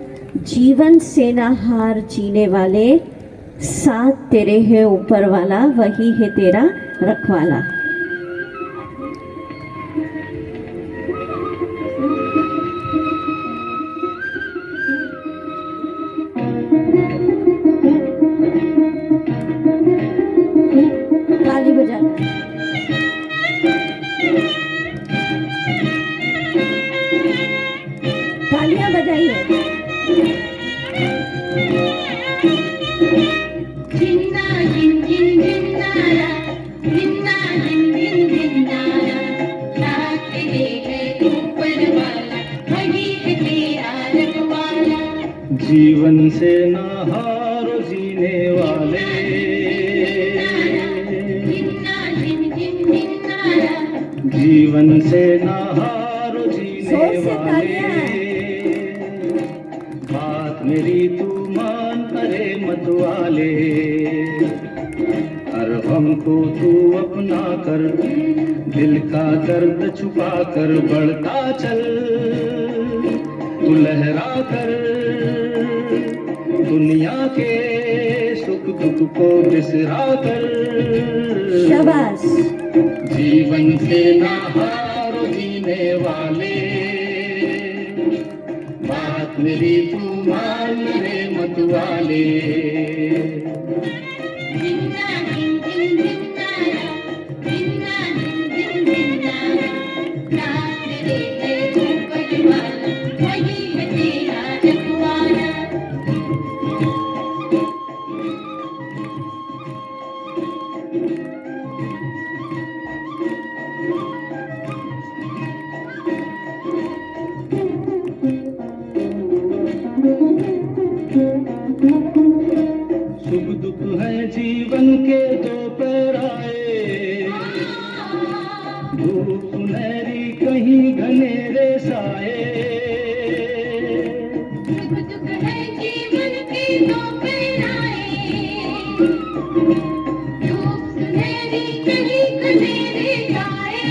जीवन से ना हार जीने वाले, साथ तेरे है ऊपर वाला, वही है तेरा रखवाला। ताली बजाकर तालियां बजाइए। जिन्ना जिन जिन जिन्नारा, जिन्ना जिन जिन जिन्नारा, साथ तेरे है ऊपर वाला, वही है तेरा रखवाला। जीवन से ना हारो जीने वाले, जिन्ना जिन जिन जिन्नारा, जीवन से ना हारो जोर जीने से वाले। बात मेरी तू मान, अरे मत वाले। हर गम को तू अपना कर, दिल का दर्द छुपा कर बढ़ता चल। तू लहरा कर दुनिया के सुख दुख को बिसरा कर। शाबाश। जीवन से ना हारो जीने वाले, बात मेरी तू मान रे मत वाले। जिन्ना जिन जिन जिन्नारा, जिन्ना जिन जिन जिन्नारा, साथ तेरे है ऊपर वाला, वही है तेरा रखवाला। सुख दुख है जीवन के दो पैराए, धूप सुनहरी कहीं घनेरे साए। सुख दुख है जीवन के दो पहराए, धूप सुनहरी कहीं कनेरे जाए।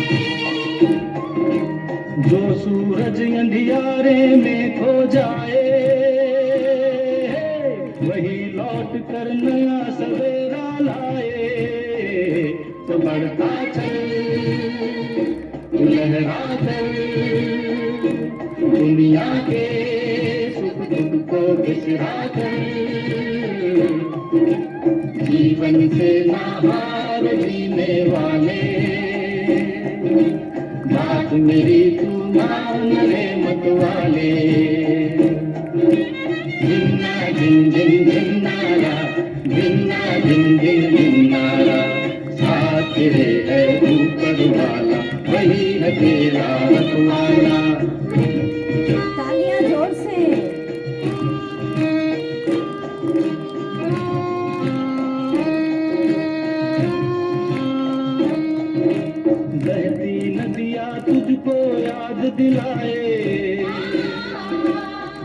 जो सूरज अंधियारे में खो जाए, वही लौट कर नया सवेरा लाए। तो बढ़ता चल, तू लहरा चल, दुनिया के सुख दुख को बिसरा कर। जीवन से ना हार जीने वाले, बात मेरी तू मान रे मत वाले। जिन्ना जिन जिन जिन्नारा, जिन्ना जिन जिन जिन्नारा, साथ तेरे है ऊपर वाला, वही है तेरा रखवाला। तालियां जोर से। बहती नदियाँ तुझको याद दिलाए,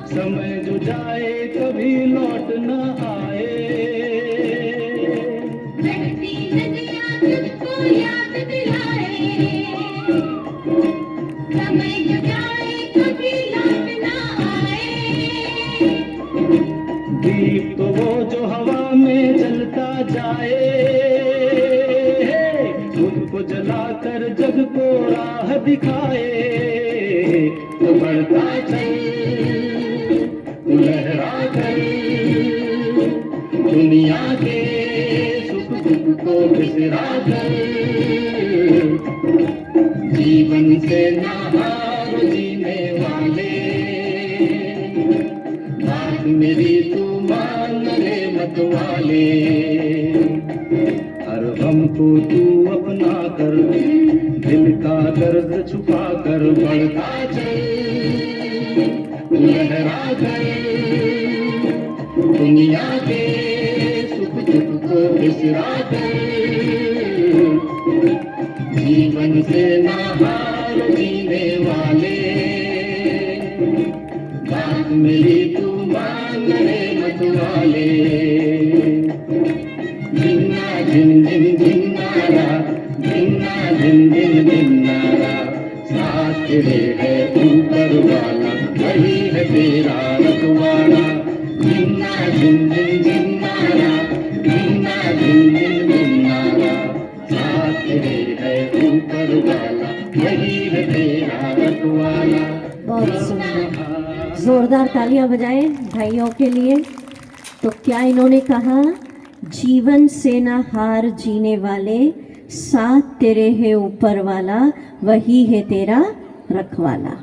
समय जो जाए कभी लौट न आए। बहती नदियाँ तुझको याद दिलाए, समय जो बढ़ता चल, तू लहरा कर, दुनिया के सुख दुख को बिसरा कर, जीवन से ना हार जीने वाले, बात मेरी तू मान ले मत वाले, हर गम को तू अपना कर, दिल का दर्द छुपा कर बढ़ता चल, लहरा कर, दुनिया के सुख दुख को बिसरा कर, जीवन से ना हार जीने वाले, बात मेरी तू मान ले मत वाले, जिन्ना जिन जिन जिन्नारा, जिन्ना जिन जिन जिन्नारा, साथ तेरे है ऊपर वाला, वही है तेरा रखवाला, जिन्ना जिन जिन जिन्नारा, जिन्ना जिन जिन जिन्नारा, साथ तेरे है ऊपर वाला, वही है तेरा रखवाला। बहुत सुंदर, जोरदार तालियां बजाएं भाइयों के लिए। तो क्या इन्होंने कहा, जीवन से ना हार जीने वाले, साथ तेरे है ऊपर वाला, वही है तेरा रखवाला।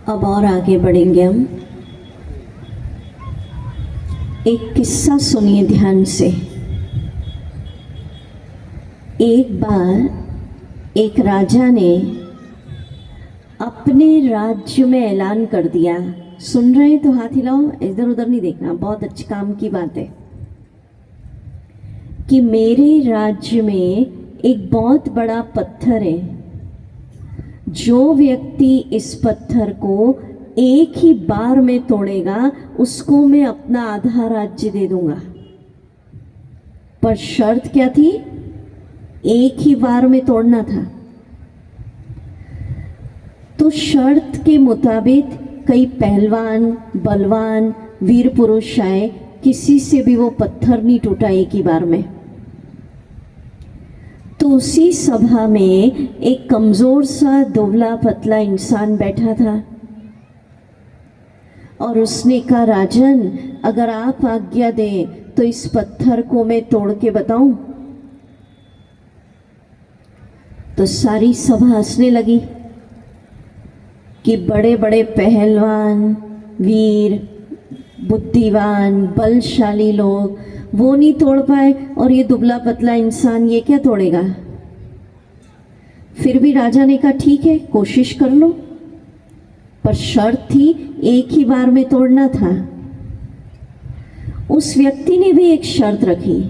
अब और आगे बढ़ेंगे हम। एक किस्सा सुनिए ध्यान से। एक बार एक राजा ने अपने राज्य में ऐलान कर दिया, सुन रहे हैं तो हाथ हिलाओ, इधर उधर नहीं देखना, बहुत अच्छे काम की बात है, कि मेरे राज्य में एक बहुत बड़ा पत्थर है, जो व्यक्ति इस पत्थर को एक ही बार में तोड़ेगा उसको मैं अपना आधा राज्य दे दूंगा। पर शर्त क्या थी, एक ही बार में तोड़ना था। तो शर्त के मुताबिक कई पहलवान, बलवान, वीर पुरुष आए, किसी से भी वो पत्थर नहीं टूटा एक ही बार में। तो उसी सभा में एक कमजोर सा दुबला पतला इंसान बैठा था और उसने कहा, राजन अगर आप आज्ञा दें तो इस पत्थर को मैं तोड़ के बताऊं। तो सारी सभा हंसने लगी कि बड़े बड़े पहलवान, वीर, बुद्धिवान, बलशाली लोग वो नहीं तोड़ पाए और ये दुबला पतला इंसान ये क्या तोड़ेगा। फिर भी राजा ने कहा, ठीक है कोशिश कर लो, पर शर्त थी एक ही बार में तोड़ना था। उस व्यक्ति ने भी एक शर्त रखी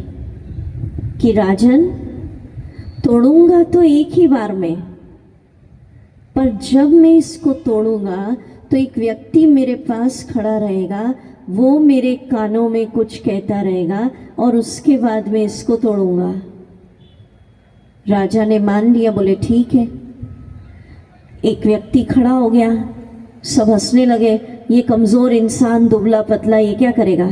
कि राजन तोड़ूंगा तो एक ही बार में, पर जब मैं इसको तोड़ूंगा तो एक व्यक्ति मेरे पास खड़ा रहेगा, वो मेरे कानों में कुछ कहता रहेगा और उसके बाद मैं इसको तोड़ूंगा। राजा ने मान लिया, बोले ठीक है। एक व्यक्ति खड़ा हो गया, सब हंसने लगे, ये कमजोर इंसान दुबला पतला ये क्या करेगा।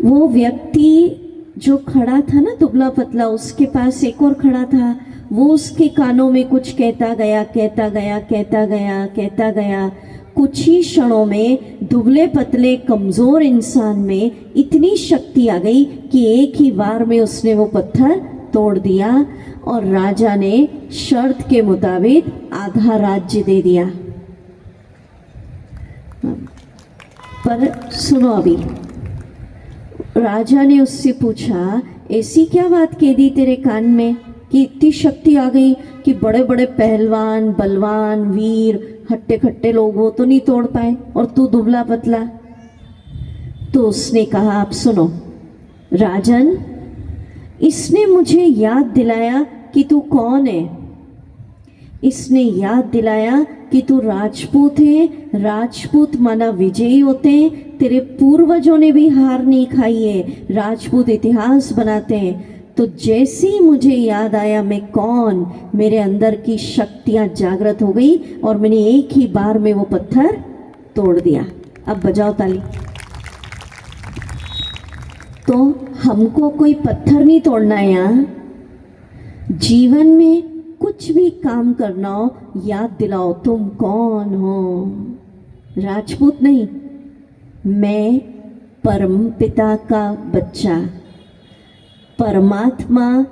वो व्यक्ति जो खड़ा था ना दुबला पतला, उसके पास एक और खड़ा था, वो उसके कानों में कुछ कहता गया, कहता गया, कहता गया, कहता गया। कुछ ही क्षणों में दुबले पतले कमजोर इंसान में इतनी शक्ति आ गई कि एक ही बार में उसने वो पत्थर तोड़ दिया और राजा ने शर्त के मुताबिक आधा राज्य दे दिया। पर सुनो, अभी राजा ने उससे पूछा, ऐसी क्या बात कह दी तेरे कान में कि इतनी शक्ति आ गई कि बड़े बड़े पहलवान, बलवान, वीर, हट्टे खट्टे लोग वो तो नहीं तोड़ पाए और तू दुबला पतला। तो उसने कहा, आप सुनो राजन, इसने मुझे याद दिलाया कि तू कौन है, इसने याद दिलाया कि तू राजपूत है, राजपूत माना विजयी होते हैं, तेरे पूर्वजों ने भी हार नहीं खाई है, राजपूत इतिहास बनाते हैं। तो जैसे ही मुझे याद आया मैं कौन, मेरे अंदर की शक्तियां जागृत हो गई और मैंने एक ही बार में वो पत्थर तोड़ दिया। अब बजाओ ताली। तो हमको कोई पत्थर नहीं तोड़ना है यहाँ। जीवन में कुछ भी काम करना हो, याद दिलाओ तुम कौन हो। राजपूत नहीं, मैं परम पिता का बच्चा। परमात्मा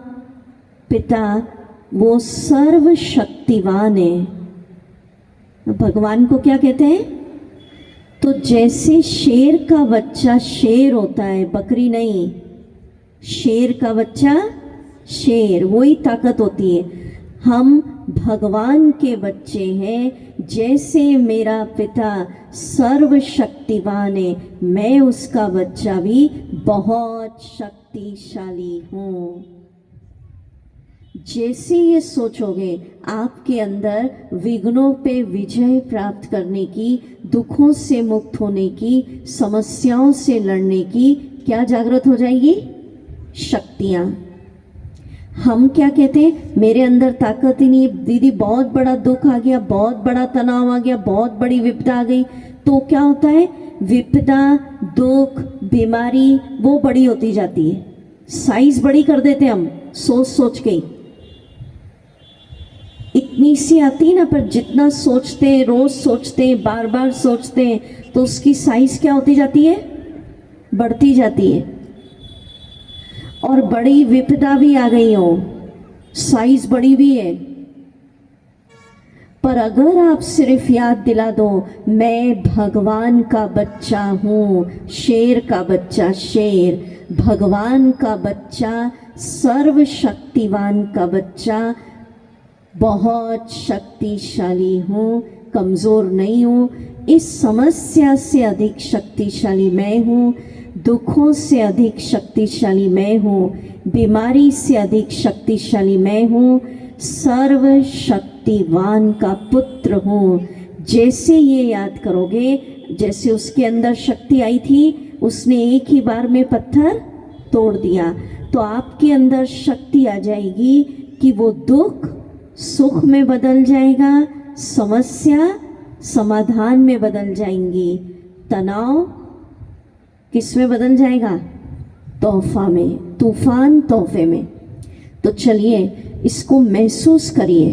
पिता वो सर्वशक्तिवान है। भगवान को क्या कहते हैं? तो जैसे शेर का बच्चा शेर होता है, बकरी नहीं, शेर का बच्चा शेर, वही ताकत होती है। हम भगवान के बच्चे हैं। जैसे मेरा पिता सर्वशक्तिवान है, मैं उसका बच्चा भी बहुत शक्तिशाली हूँ। जैसे ये सोचोगे, आपके अंदर विघ्नों पे विजय प्राप्त करने की, दुखों से मुक्त होने की, समस्याओं से लड़ने की क्या जागृत हो जाएगी? शक्तियाँ। हम क्या कहते हैं? मेरे अंदर ताकत ही नहीं है दीदी, बहुत बड़ा दुख आ गया, बहुत बड़ा तनाव आ गया, बहुत बड़ी विपदा आ गई, तो क्या होता है? विपदा, दुख, बीमारी वो बड़ी होती जाती है। साइज बड़ी कर देते हम सोच सोच के। इतनी सी आती ना, पर जितना सोचते हैं, रोज सोचते हैं, बार बार सोचते हैं, तो उसकी साइज क्या होती जाती है? बढ़ती जाती है। और बड़ी विपदा भी आ गई हो, साइज बड़ी भी है। पर अगर आप सिर्फ याद दिला दो, मैं भगवान का बच्चा हूँ, शेर का बच्चा शेर, भगवान का बच्चा, सर्वशक्तिवान का बच्चा, बहुत शक्तिशाली हूँ, कमज़ोर नहीं हूँ, इस समस्या से अधिक शक्तिशाली मैं हूँ, दुखों से अधिक शक्तिशाली मैं हूँ, बीमारी से अधिक शक्तिशाली मैं हूँ, सर्वशक्तिवान का पुत्र हूँ। जैसे ये याद करोगे, जैसे उसके अंदर शक्ति आई थी, उसने एक ही बार में पत्थर तोड़ दिया, तो आपके अंदर शक्ति आ जाएगी कि वो दुख सुख में बदल जाएगा, समस्या समाधान में बदल जाएंगी, तनाव किस में बदल जाएगा? तोहफा में, तूफान तोहफे में। तो चलिए इसको महसूस करिए।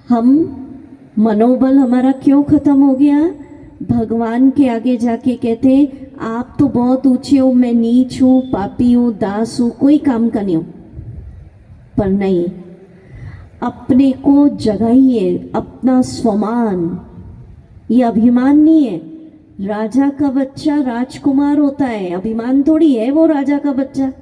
हम मनोबल हमारा क्यों खत्म हो गया? भगवान के आगे जाके कहते हैं आप तो बहुत ऊंचे हो, मैं नीच हूँ, पापी हूँ, दास हूँ, कोई काम का नहीं हूँ। पर नहीं, अपने को जगाइए, अपना स्वमान। ये अभिमान नहीं है। राजा का बच्चा राजकुमार होता है, अभिमान थोड़ी है वो राजा का बच्चा।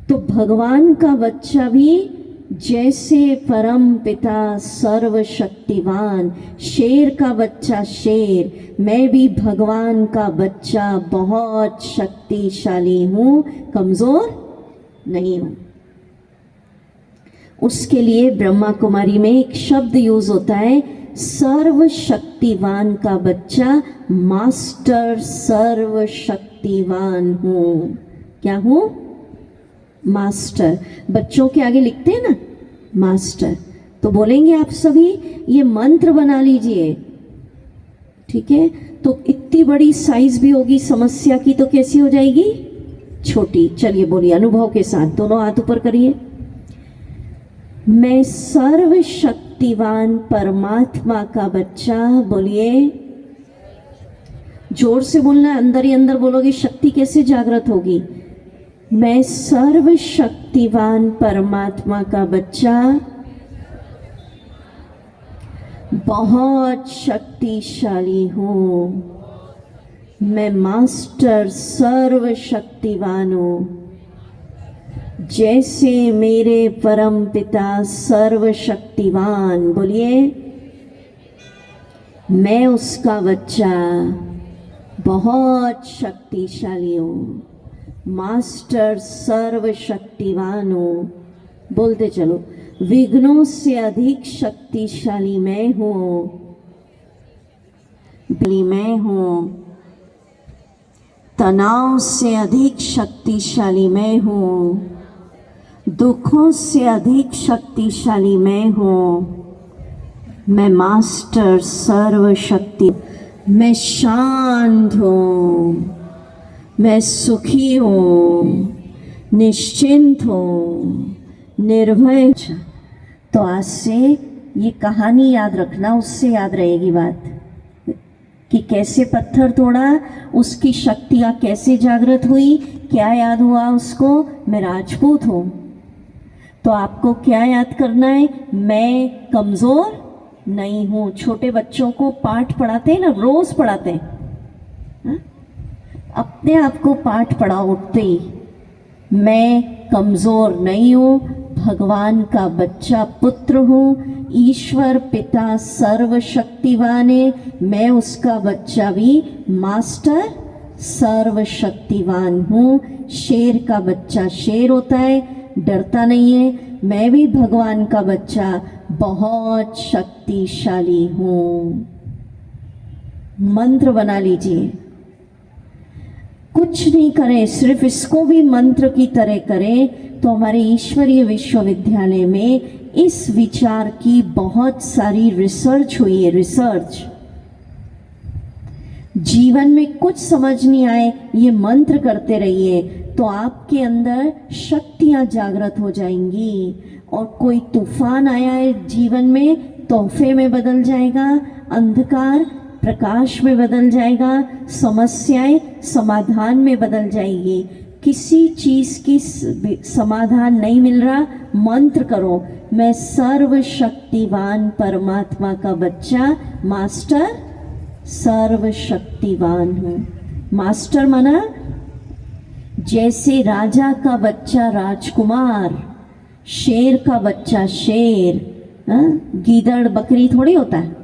तो भगवान का बच्चा भी जैसे परम पिता सर्वशक्तिवान, शेर का बच्चा शेर, मैं भी भगवान का बच्चा बहुत शक्तिशाली हूँ, कमज़ोर नहीं हूँ। उसके लिए ब्रह्मा कुमारी में एक शब्द यूज होता है, सर्वशक्तिवान का बच्चा, मास्टर सर्वशक्तिवान हूँ। क्या हूँ? मास्टर। बच्चों के आगे लिखते हैं ना मास्टर, तो बोलेंगे आप सभी ये मंत्र बना लीजिए, ठीक है? तो इतनी बड़ी साइज भी होगी समस्या की तो कैसी हो जाएगी? छोटी। चलिए बोलिए अनुभव के साथ, दोनों हाथ ऊपर करिए। मैं सर्वशक्तिवान परमात्मा का बच्चा, बोलिए जोर से बोलना है, अंदर ही अंदर बोलोगे शक्ति कैसे जागृत होगी? मैं सर्वशक्तिवान परमात्मा का बच्चा, बहुत शक्तिशाली हूँ, मैं मास्टर सर्वशक्तिवान हूँ। जैसे मेरे परम पिता सर्वशक्तिवान, बोलिए मैं उसका बच्चा बहुत शक्तिशाली हूँ, मास्टर सर्वशक्तिवान हूँ। बोलते चलो, विघ्नों से अधिक शक्तिशाली मैं हूँ, मैं हूँ, तनाव से अधिक शक्तिशाली मैं हूँ, दुखों से अधिक शक्तिशाली मैं हूँ, मैं मास्टर सर्वशक्ति, मैं शांत हूँ, मैं सुखी हूँ, निश्चिंत हूँ, निर्भय। तो आज से ये कहानी याद रखना, उससे याद रहेगी बात कि कैसे पत्थर तोड़ा, उसकी शक्तियाँ कैसे जागृत हुई, क्या याद हुआ उसको, मैं राजपूत हूँ। तो आपको क्या याद करना है, मैं कमज़ोर नहीं हूँ। छोटे बच्चों को पाठ पढ़ाते हैं ना, रोज़ पढ़ाते हैं, हा? अपने आप को पाठ पढ़ाओ उठते ही, मैं कमज़ोर नहीं हूँ, भगवान का बच्चा पुत्र हूँ, ईश्वर पिता सर्वशक्तिवान है, मैं उसका बच्चा भी मास्टर सर्वशक्तिवान हूँ। शेर का बच्चा शेर होता है, डरता नहीं है, मैं भी भगवान का बच्चा बहुत शक्तिशाली हूँ। मंत्र बना लीजिए, कुछ नहीं करें, सिर्फ इसको भी मंत्र की तरह करें तो हमारे ईश्वरीय विश्वविद्यालय में इस विचार की बहुत सारी रिसर्च हुई है। रिसर्च, जीवन में कुछ समझ नहीं आए, ये मंत्र करते रहिए तो आपके अंदर शक्तियां जागृत हो जाएंगी, और कोई तूफान आया है जीवन में, तोहफे में बदल जाएगा, अंधकार प्रकाश में बदल जाएगा, समस्याएं समाधान में बदल जाएगी। किसी चीज़ की समाधान नहीं मिल रहा, मंत्र करो, मैं सर्वशक्तिवान परमात्मा का बच्चा मास्टर सर्वशक्तिवान हूँ। मास्टर माना जैसे राजा का बच्चा राजकुमार, शेर का बच्चा शेर, गीदड़ बकरी थोड़ी होता है।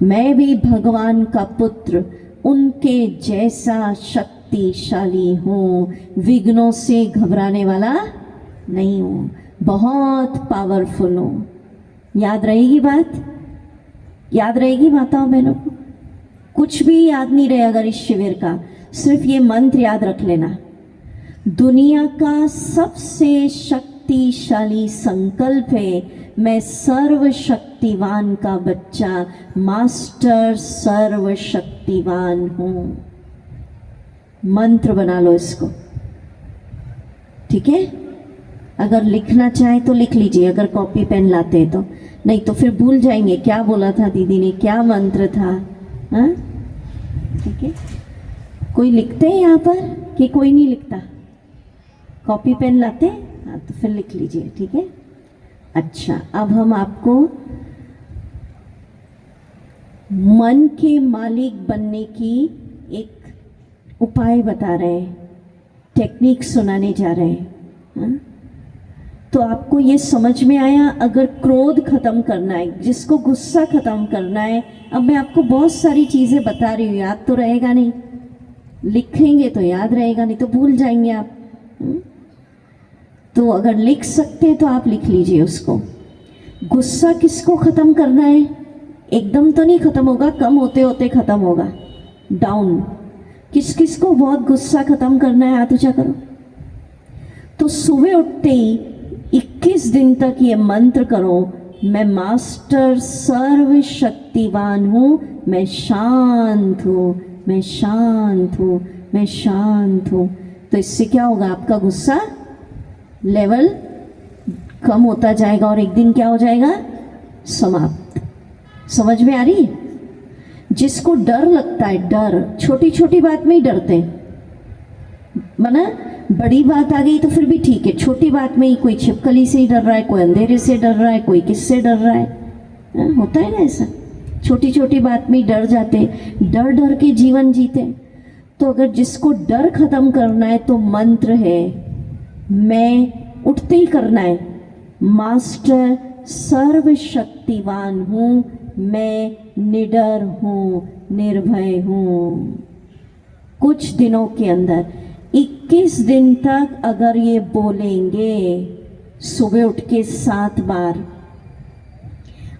मैं भी भगवान का पुत्र, उनके जैसा शक्तिशाली हूँ, विघ्नों से घबराने वाला नहीं हूँ, बहुत पावरफुल हूँ। याद रहेगी बात, याद रहेगी माताओं बहनों को? कुछ भी याद नहीं रहे अगर इस शिविर का, सिर्फ ये मंत्र याद रख लेना। दुनिया का सबसे शक्तिशाली संकल्प है, मैं सर्वशक्तिवान का बच्चा मास्टर सर्वशक्तिवान हूँ। मंत्र बना लो इसको, ठीक है? अगर लिखना चाहे तो लिख लीजिए, अगर कॉपी पेन लाते हैं तो, नहीं तो फिर भूल जाएंगे क्या बोला था दीदी ने, क्या मंत्र था। हाँ ठीक है, कोई लिखते हैं यहाँ पर कि कोई नहीं लिखता? कॉपी पेन लाते हैं? हाँ तो फिर लिख लीजिए, ठीक है? अच्छा, अब हम आपको मन के मालिक बनने की एक उपाय बता रहे हैं, टेक्निक सुनाने जा रहे हैं। हाँ? तो आपको ये समझ में आया, अगर क्रोध खत्म करना है, जिसको गुस्सा खत्म करना है, अब मैं आपको बहुत सारी चीज़ें बता रही हूँ, याद तो रहेगा नहीं, लिखेंगे तो याद रहेगा, नहीं तो भूल जाएंगे आप। तो अगर लिख सकते हैं तो आप लिख लीजिए उसको। गुस्सा किसको ख़त्म करना है? एकदम तो नहीं ख़त्म होगा, कम होते होते ख़त्म होगा, डाउन। किस किस को बहुत गुस्सा ख़त्म करना है, हाथ ऊंचा करो। तो सुबह उठते ही 21 दिन तक ये मंत्र करो, मैं मास्टर सर्वशक्तिवान हूँ, मैं शांत हूँ, मैं शांत हूँ, मैं शांत हूँ। तो इससे क्या होगा, आपका गुस्सा लेवल कम होता जाएगा और एक दिन क्या हो जाएगा, समाप्त। समझ में आ रही है? जिसको डर लगता है, डर छोटी छोटी बात में ही डरते हैं, माना बड़ी बात आ गई तो फिर भी ठीक है, छोटी बात में ही कोई छिपकली से ही डर रहा है, कोई अंधेरे से डर रहा है, कोई किससे डर रहा है, होता है ना ऐसा, छोटी छोटी बात में ही डर जाते, डर डर के जीवन जीते। तो अगर जिसको डर खत्म करना है तो मंत्र है, मैं उठते ही करना है, मास्टर सर्वशक्तिवान हूँ, मैं निडर हूँ, निर्भय हूँ। कुछ दिनों के अंदर 21 दिन तक अगर ये बोलेंगे सुबह उठ के 7 बार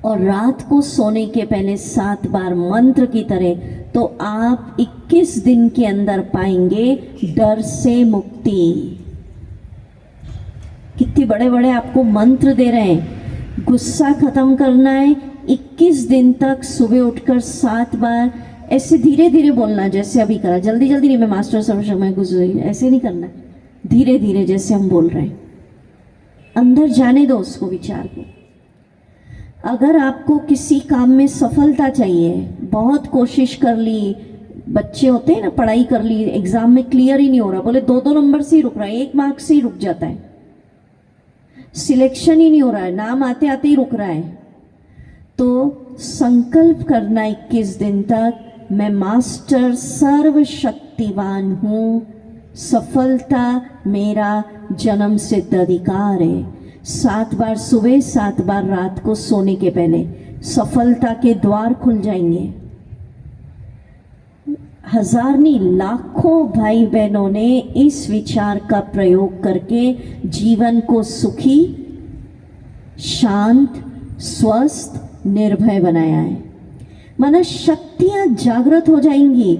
और रात को सोने के पहले 7 बार मंत्र की तरह, तो आप 21 दिन के अंदर पाएंगे डर से मुक्ति। कितने बड़े बड़े आपको मंत्र दे रहे हैं। गुस्सा खत्म करना है, 21 दिन तक सुबह उठकर 7 बार ऐसे धीरे धीरे बोलना, जैसे अभी करा। जल्दी जल्दी नहीं, मैं मास्टर समय गुजरी ऐसे नहीं करना, धीरे धीरे जैसे हम बोल रहे हैं। अंदर जाने दो उसको, विचार को। अगर आपको किसी काम में सफलता चाहिए, बहुत कोशिश कर ली, बच्चे होते हैं ना, पढ़ाई कर ली, एग्जाम में क्लियर ही नहीं हो रहा, बोले 2-2 नंबर से ही रुक रहा है, 1 मार्क से ही रुक जाता है, सिलेक्शन ही नहीं हो रहा है, नाम आते आते ही रुक रहा है, तो संकल्प करना 21 दिन तक, मैं मास्टर सर्वशक्तिवान हूँ, सफलता मेरा जन्म सिद्ध अधिकार है। 7 बार सुबह, 7 बार रात को सोने के पहले, सफलता के द्वार खुल जाएंगे। हजार नहीं, लाखों भाई बहनों ने इस विचार का प्रयोग करके जीवन को सुखी, शांत, स्वस्थ, निर्भय बनाया है। माना शक्तियां जागृत हो जाएंगी,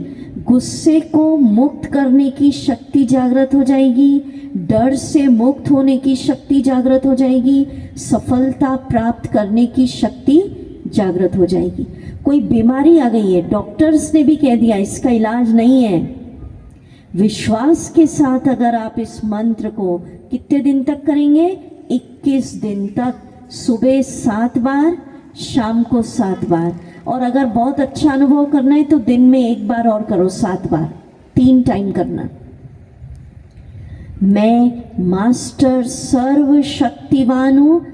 गुस्से को मुक्त करने की शक्ति जागृत हो जाएगी, डर से मुक्त होने की शक्ति जागृत हो जाएगी, सफलता प्राप्त करने की शक्ति जागृत हो जाएगी। कोई बीमारी आ गई है, डॉक्टर्स ने भी कह दिया इसका इलाज नहीं है, विश्वास के साथ अगर आप इस मंत्र को कितने दिन तक करेंगे? 21 दिन तक, सुबह 7 बार, शाम को 7 बार। और अगर बहुत अच्छा अनुभव करना है तो दिन में 1 बार और करो, 7 बार, 3 टाइम करना। मैं मास्टर सर्वशक्तिवान हूँ,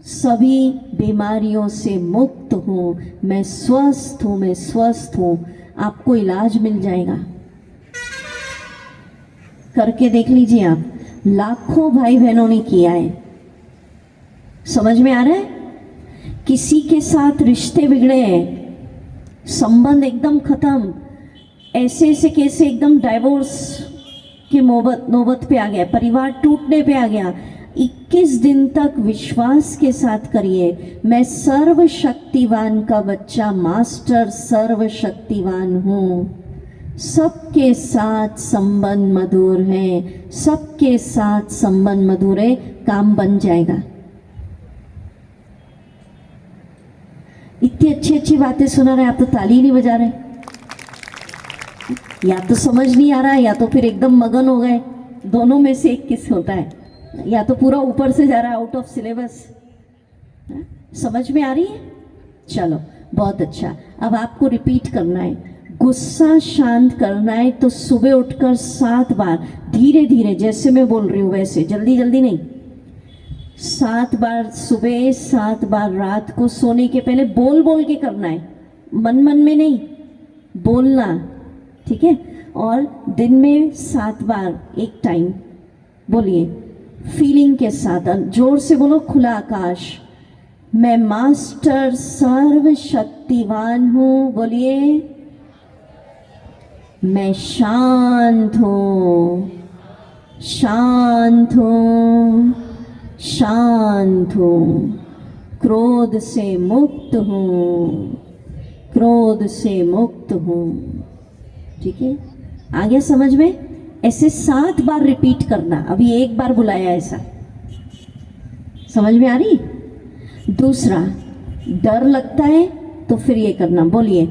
सभी बीमारियों से मुक्त हूँ, मैं स्वस्थ हूँ, मैं स्वस्थ हूँ। आपको इलाज मिल जाएगा, करके देख लीजिए आप। लाखों भाई बहनों ने किया है। समझ में आ रहा है? किसी के साथ रिश्ते बिगड़े हैं, संबंध एकदम खत्म, ऐसे ऐसे कैसे एकदम डाइवोर्स की नौबत पे आ गया, परिवार टूटने पे आ गया। 21 दिन तक विश्वास के साथ करिए, मैं सर्वशक्तिवान का बच्चा, मास्टर सर्वशक्तिवान हूँ, सबके साथ संबंध मधुर है, सबके साथ संबंध मधुर है, काम बन जाएगा। इतनी अच्छी अच्छी बातें सुना रहे, आप तो ताली नहीं बजा रहे। या तो समझ नहीं आ रहा है, या तो फिर एकदम मगन हो गए। दोनों में से एक किस होता है? या तो पूरा ऊपर से जा रहा है, आउट ऑफ सिलेबस। समझ में आ रही है? चलो बहुत अच्छा। अब आपको रिपीट करना है, गुस्सा शांत करना है तो सुबह उठकर 7 बार, धीरे धीरे जैसे मैं बोल रही हूँ वैसे, जल्दी जल्दी नहीं। 7 बार सुबह, 7 बार रात को सोने के पहले बोल बोल के करना है, मन मन में नहीं, बोलना, ठीक है? और दिन में 7 बार एक टाइम बोलिए, फीलिंग के साथ, जोर से बोलो, खुला आकाश, मैं मास्टर सर्वशक्तिवान हूँ, बोलिए, मैं शांत हूँ, शांत हूँ, शांत हूँ, क्रोध से मुक्त हूँ, क्रोध से मुक्त हूँ। ठीक है, आ गया समझ में? ऐसे 7 बार रिपीट करना, अभी 1 बार बुलाया ऐसा। समझ में आ रही? दूसरा, डर लगता है तो फिर ये करना, बोलिए,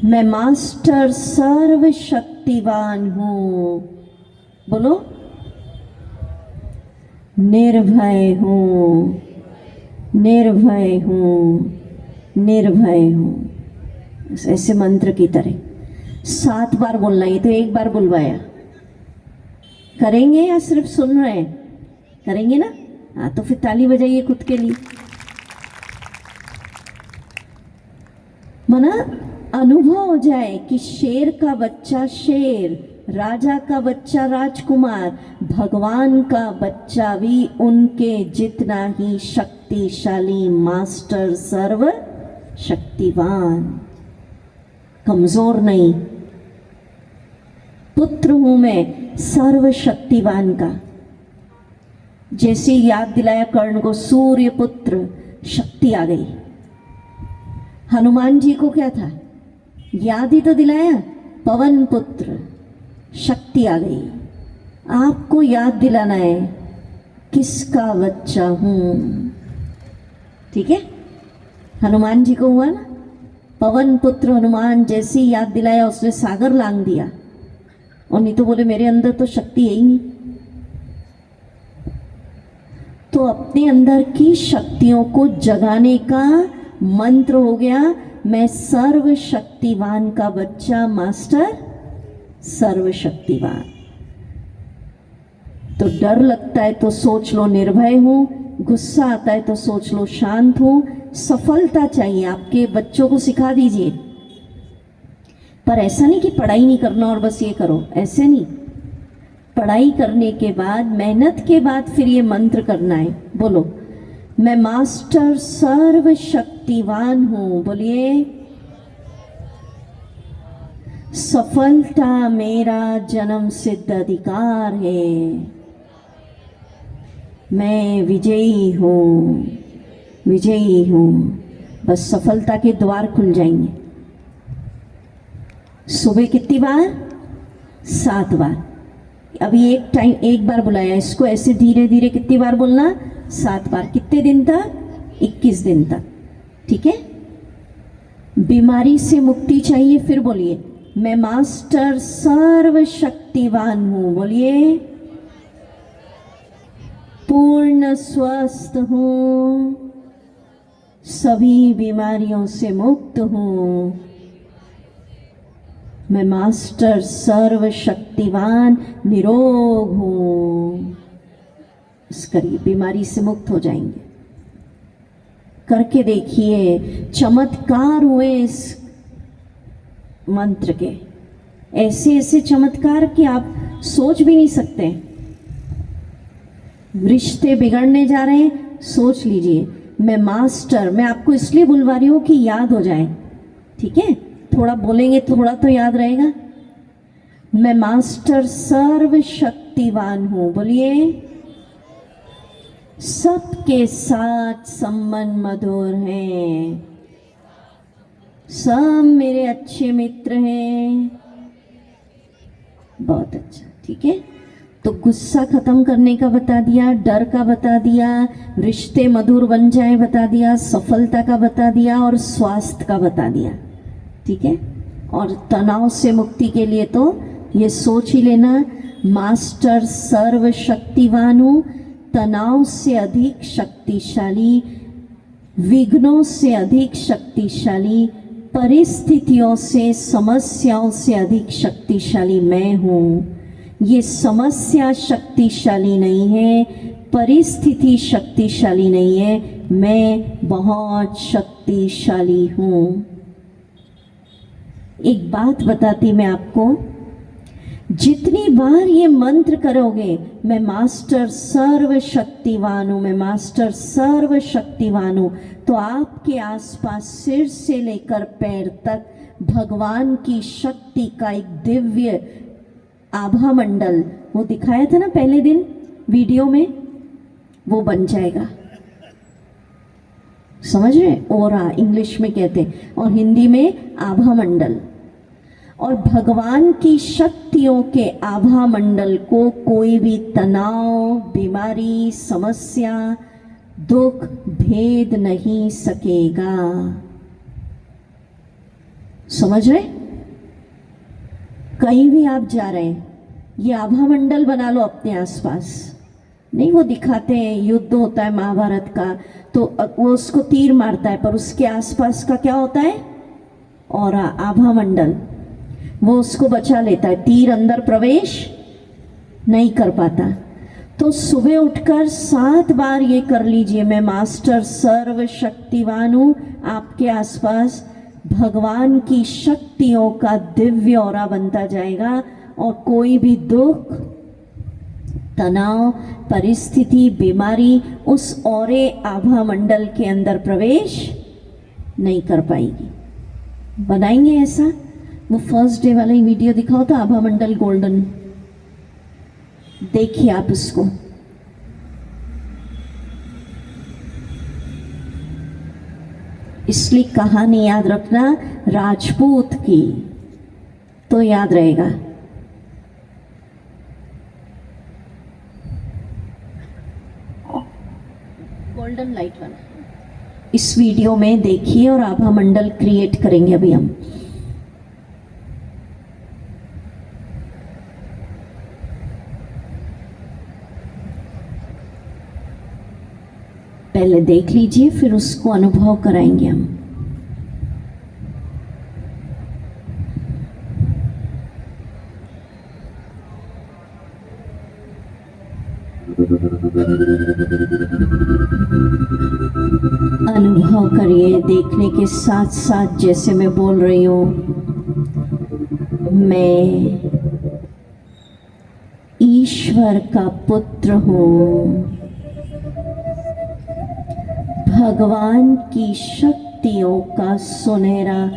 मैं मास्टर सर्वशक्तिवान हूँ, बोलो, निर्भय हूँ, निर्भय हूँ, निर्भय हूँ। ऐसे मंत्र की तरह 7 बार बोलना। ये तो 1 बार बुलवाया। करेंगे या सिर्फ सुन रहे हैं? करेंगे ना? हाँ, तो फिर ताली बजाइए खुद के लिए। मना अनुभव हो जाए कि शेर का बच्चा शेर, राजा का बच्चा राजकुमार, भगवान का बच्चा भी उनके जितना ही शक्तिशाली, मास्टर सर्व शक्तिवान, कमजोर नहीं। पुत्र हूं मैं सर्वशक्तिवान का, जैसे ही याद दिलाया कर्ण को, सूर्य पुत्र, शक्ति आ गई। हनुमान जी को क्या था, याद ही तो दिलाया, पवन पुत्र, शक्ति आ गई। आपको याद दिलाना है किसका बच्चा हूं, ठीक है। हनुमान जी को हुआ ना, पवन पुत्र हनुमान, जैसे ही याद दिलाया उसने सागर लांग दिया। और नहीं तो बोले मेरे अंदर तो शक्ति है ही नहीं। तो अपने अंदर की शक्तियों को जगाने का मंत्र हो गया, मैं सर्वशक्तिवान का बच्चा, मास्टर सर्वशक्तिवान। तो डर लगता है तो सोच लो निर्भय हूं, गुस्सा आता है तो सोच लो शांत हूं। सफलता चाहिए, आपके बच्चों को सिखा दीजिए। पर ऐसा नहीं कि पढ़ाई नहीं करना और बस ये करो, ऐसे नहीं। पढ़ाई करने के बाद, मेहनत के बाद फिर ये मंत्र करना है। बोलो, मैं मास्टर सर्वशक्तिवान हूं। बोलिए, सफलता मेरा जन्म सिद्ध अधिकार है, मैं विजयी हूं, विजयी हूं। बस सफलता के द्वार खुल जाएंगे। सुबह कितनी बार? 7 बार। अभी एक बार बुलाया, इसको ऐसे धीरे धीरे कितनी बार बोलना? 7 बार। कितने दिन तक? 21 दिन तक, ठीक है। बीमारी से मुक्ति चाहिए, फिर बोलिए, मैं मास्टर सर्वशक्तिवान हूं। बोलिए, पूर्ण स्वस्थ हूं, सभी बीमारियों से मुक्त हूं, मैं मास्टर सर्वशक्तिवान निरोग हूं। बस करिए, बीमारी से मुक्त हो जाएंगे। करके देखिए, चमत्कार हुए इस मंत्र के, ऐसे ऐसे चमत्कार कि आप सोच भी नहीं सकते। रिश्ते बिगड़ने जा रहे हैं, सोच लीजिए, मैं मास्टर, मैं आपको इसलिए बुलवा रही हूं कि याद हो जाए, ठीक है। थोड़ा बोलेंगे, थोड़ा तो याद रहेगा। मैं मास्टर सर्वशक्तिवान हूं। बोलिए, सबके साथ संबंध मधुर हैं, सब मेरे अच्छे मित्र हैं। बहुत अच्छा, ठीक है। तो गुस्सा खत्म करने का बता दिया, डर का बता दिया, रिश्ते मधुर बन जाए बता दिया, सफलता का बता दिया और स्वास्थ्य का बता दिया, ठीक है। और तनाव से मुक्ति के लिए तो ये सोच ही लेना, मास्टर सर्वशक्तिवान हूं, तनाव से अधिक शक्तिशाली, विघ्नों से अधिक शक्तिशाली, परिस्थितियों से, समस्याओं से अधिक शक्तिशाली मैं हूं। ये समस्या शक्तिशाली नहीं है, परिस्थिति शक्तिशाली नहीं है, मैं बहुत शक्तिशाली हूं। एक बात बताती मैं आपको, जितनी बार ये मंत्र करोगे, मैं मास्टर सर्वशक्तिवान हूं, मैं मास्टर सर्वशक्तिवान हूं, तो आपके आसपास सिर से लेकर पैर तक भगवान की शक्ति का एक दिव्य आभा मंडल, वो दिखाया था ना पहले दिन वीडियो में, वो बन जाएगा। समझ रहे? ओरा इंग्लिश में कहते हैं और हिंदी में आभा मंडल। और भगवान की शक्तियों के आभा मंडल को कोई भी तनाव, बीमारी, समस्या, दुख भेद नहीं सकेगा। समझ रहे? कहीं भी आप जा रहे हैं, ये आभा मंडल बना लो अपने आसपास। नहीं, वो दिखाते हैं युद्ध होता है महाभारत का, तो वो उसको तीर मारता है, पर उसके आसपास का क्या होता है? और आभा मंडल, वो उसको बचा लेता है, तीर अंदर प्रवेश नहीं कर पाता। तो सुबह उठकर 7 बार ये कर लीजिए, मैं मास्टर सर्वशक्तिवान हूं। आपके आसपास भगवान की शक्तियों का दिव्य औरा बनता जाएगा और कोई भी दुख, तनाव, परिस्थिति, बीमारी उस औरे आभा मंडल के अंदर प्रवेश नहीं कर पाएगी। बनाएंगे ऐसा? वो फर्स्ट डे वाला ही वीडियो दिखाओ तो आभा मंडल गोल्डन, देखिए आप इसको, इसलिए कहानी याद रखना राजपूत की, तो याद रहेगा। गोल्डन लाइट वाला इस वीडियो में देखिए और आभा मंडल क्रिएट करेंगे अभी हम। पहले देख लीजिए, फिर उसको अनुभव कराएंगे हम। अनुभव करिए देखने के साथ साथ, जैसे मैं बोल रही हूं, मैं ईश्वर का पुत्र हूं, भगवान की शक्तियों का सुनहरा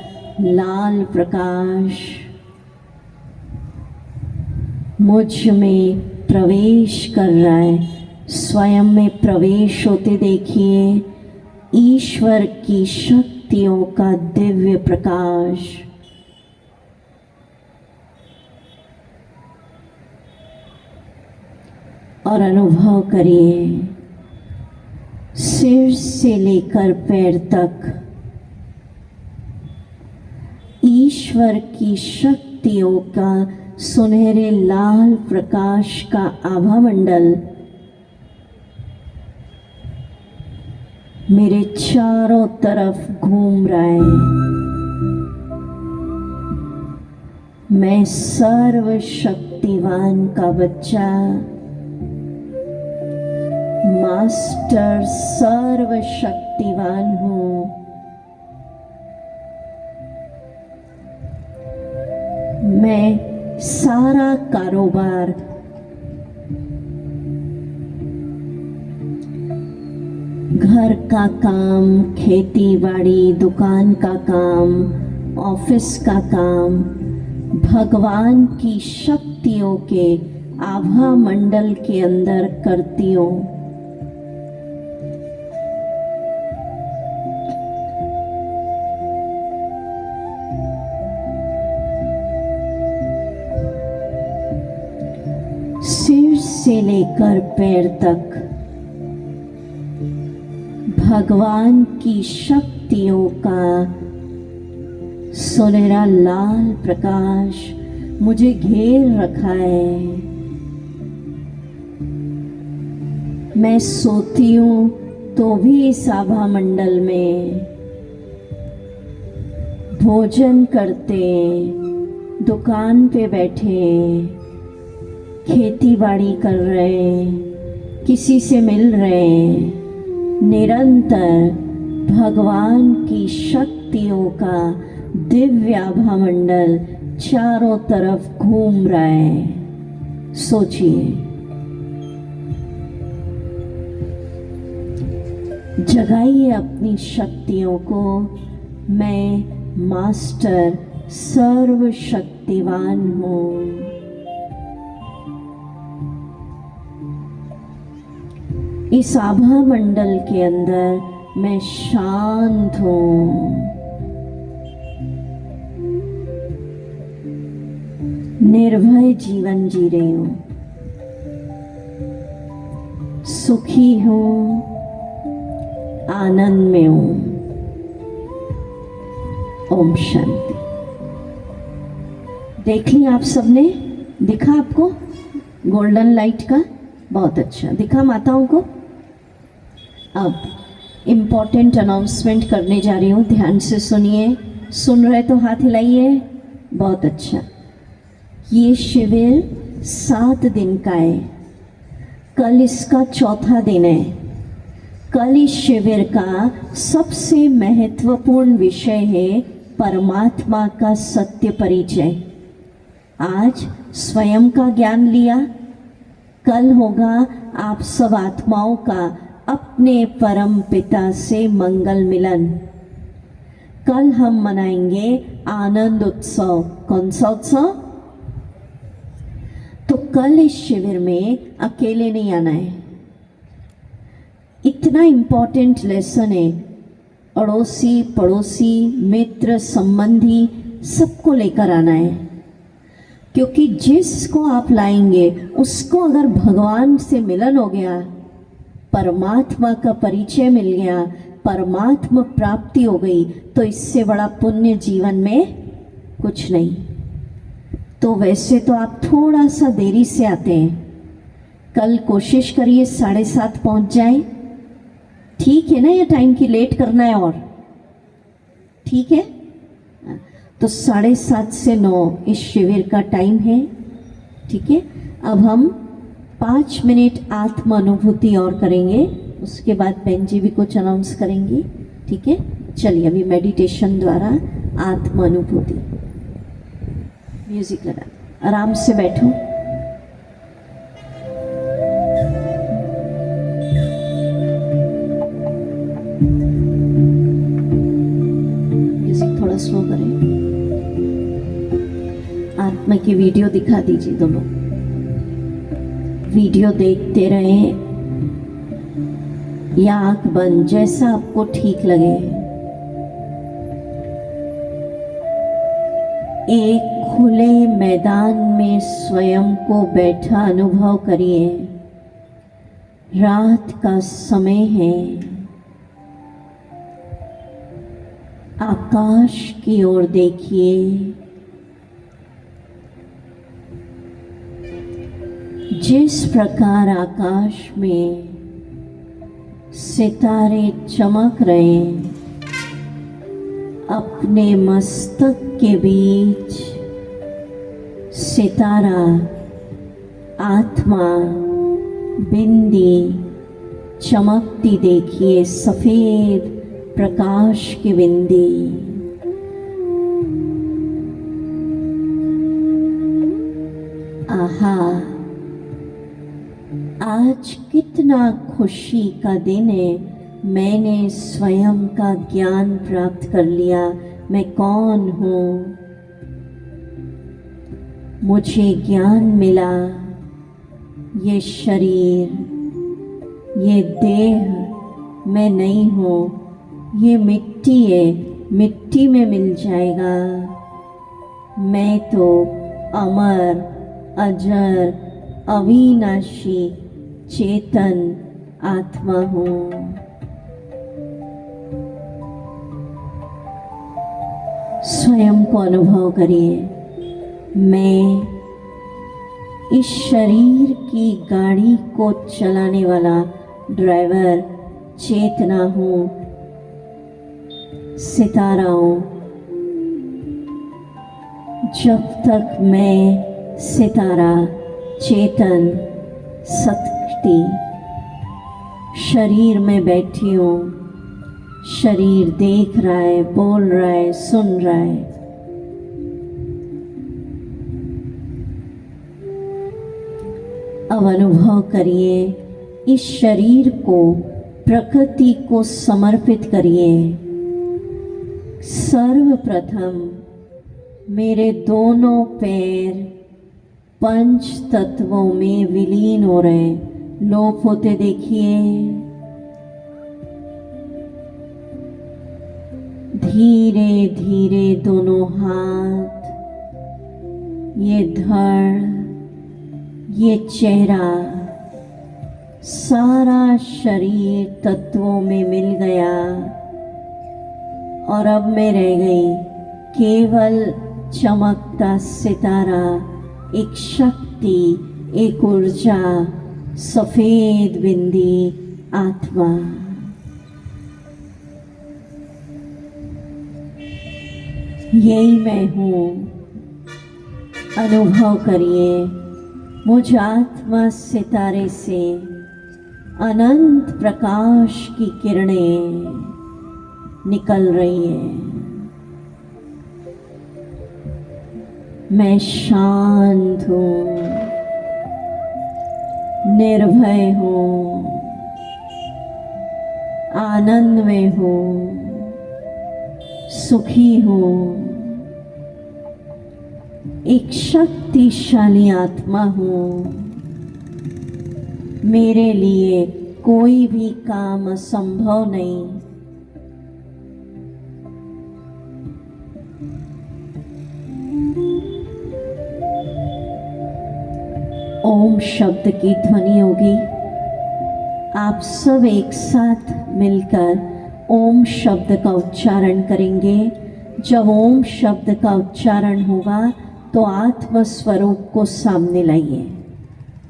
लाल प्रकाश मुझ में प्रवेश कर रहा है। स्वयं में प्रवेश होते देखिए ईश्वर की शक्तियों का दिव्य प्रकाश। और अनुभव करिए सिर से लेकर पैर तक ईश्वर की शक्तियों का सुनहरे लाल प्रकाश का आभा मंडल मेरे चारों तरफ घूम रहा है। मैं सर्वशक्तिवान का बच्चा, मास्टर सर्वशक्तिवान हूं। मैं सारा कारोबार घर का काम, खेती बाड़ी, दुकान का काम, ऑफिस का काम भगवान की शक्तियों के आभा मंडल के अंदर करती हूँ। सिर से लेकर पैर तक भगवान की शक्तियों का सुनहरा लाल प्रकाश मुझे घेर रखा है। मैं सोती हूँ तो भी इस आभा मंडल में, भोजन करते, दुकान पे बैठे, खेती बाड़ी कर रहे, किसी से मिल रहे, निरंतर भगवान की शक्तियों का दिव्य आभा मंडल चारों तरफ घूम रहा है। सोचिए, जगाइए अपनी शक्तियों को। मैं मास्टर सर्वशक्तिवान हूँ। इस आभा मंडल के अंदर मैं शांत हूँ। निर्भय जीवन जी रही हूँ, सुखी हूँ, आनंद में हूँ। ओम शांति। देख लिया आप सबने? दिखा आपको गोल्डन लाइट का? बहुत अच्छा दिखा माताओं को। अब इम्पोर्टेंट अनाउंसमेंट करने जा रही हूँ, ध्यान से सुनिए। सुन रहे तो हाथ हिलाइए। बहुत अच्छा। ये शिविर 7 दिन का है। कल इसका चौथा दिन है। कल इस शिविर का सबसे महत्वपूर्ण विषय है परमात्मा का सत्य परिचय। आज स्वयं का ज्ञान लिया, कल होगा आप सब आत्माओं का अपने परम पिता से मंगल मिलन। कल हम मनाएंगे आनंद उत्सव। कौन सा उत्सव? तो कल इस शिविर में अकेले नहीं आना है। इतना इम्पोर्टेंट लेसन है अड़ोसी पड़ोसी मित्र संबंधी सबको लेकर आना है, क्योंकि जिसको आप लाएंगे उसको अगर भगवान से मिलन हो गया, परमात्मा का परिचय मिल गया, परमात्मा प्राप्ति हो गई, तो इससे बड़ा पुण्य जीवन में कुछ नहीं। तो वैसे तो आप थोड़ा सा देरी से आते हैं, कल कोशिश करिए 7:30 पहुंच जाए। ठीक है ना, ये टाइम की लेट करना है और ठीक है, तो 7:30 से 9 इस शिविर का टाइम है। ठीक है, अब हम 5 मिनट आत्म अनुभूति और करेंगे, उसके बाद बहन जी भी कुछ अनाउंस करेंगी। ठीक है, चलिए अभी मेडिटेशन द्वारा आत्म अनुभूति। म्यूजिक लगा, आराम से बैठो। म्यूजिक थोड़ा स्लो करें। आत्मा की वीडियो दिखा दीजिए दोनों, वीडियो देखते रहें या आंख बंद, जैसा आपको ठीक लगे। एक खुले मैदान में स्वयं को बैठा अनुभव करिए। रात का समय है, आकाश की ओर देखिए। जिस प्रकार आकाश में सितारे चमक रहे हैं, अपने मस्तक के बीच सितारा आत्मा बिंदी चमकती देखिए, सफेद प्रकाश की बिंदी। आहा, आज कितना खुशी का दिन है। मैंने स्वयं का ज्ञान प्राप्त कर लिया। मैं कौन हूँ, मुझे ज्ञान मिला। ये शरीर, ये देह मैं नहीं हूँ, ये मिट्टी है, मिट्टी में मिल जाएगा। मैं तो अमर अजर अविनाशी चेतन आत्मा हूँ। स्वयं को अनुभव करिए। मैं इस शरीर की गाड़ी को चलाने वाला ड्राइवर चेतना हूँ, सितारा हूँ। जब तक मैं सितारा चेतन शक्ति शरीर में बैठी हूँ, शरीर देख रहा है, बोल रहा है, सुन रहा है। अब अनुभव करिए, इस शरीर को प्रकृति को समर्पित करिए। सर्वप्रथम मेरे दोनों पैर पंच तत्वों में विलीन हो रहे, लोप होते देखिए। धीरे धीरे दोनों हाथ, ये धड़, ये चेहरा, सारा शरीर तत्वों में मिल गया। और अब मैं रह गई केवल चमकता सितारा, एक शक्ति, एक ऊर्जा, सफेद बिंदी आत्मा। यही मैं हूँ। अनुभव करिए, मुझ आत्मा सितारे से अनंत प्रकाश की किरणें निकल रही हैं। मैं शांत हूँ, निर्भय हूँ, आनंद में हूँ, सुखी हूँ। एक शक्तिशाली आत्मा हूँ। मेरे लिए कोई भी काम असंभव नहीं। ओम शब्द की ध्वनि होगी, आप सब एक साथ मिलकर ओम शब्द का उच्चारण करेंगे। जब ओम शब्द का उच्चारण होगा तो आत्म स्वरूप को सामने लाइए।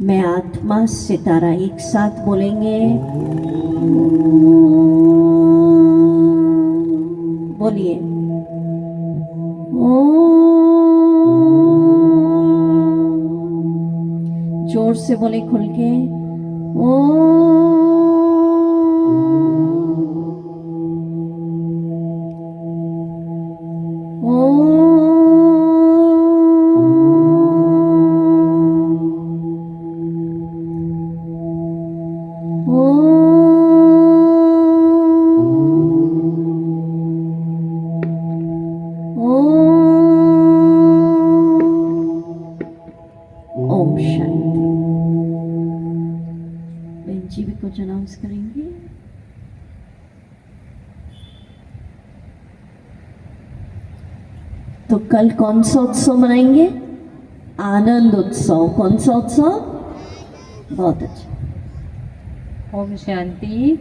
मैं आत्मा सितारा एक साथ बोलेंगे। बोलिए ओम। जोर से बोले खुल के ओम शांति। बहन जी भी कुछ अनाउंस करेंगे। तो कल कौन सा उत्सव मनाएंगे? आनंद उत्सव। कौन सा उत्सव? बहुत अच्छा। ओम शांति।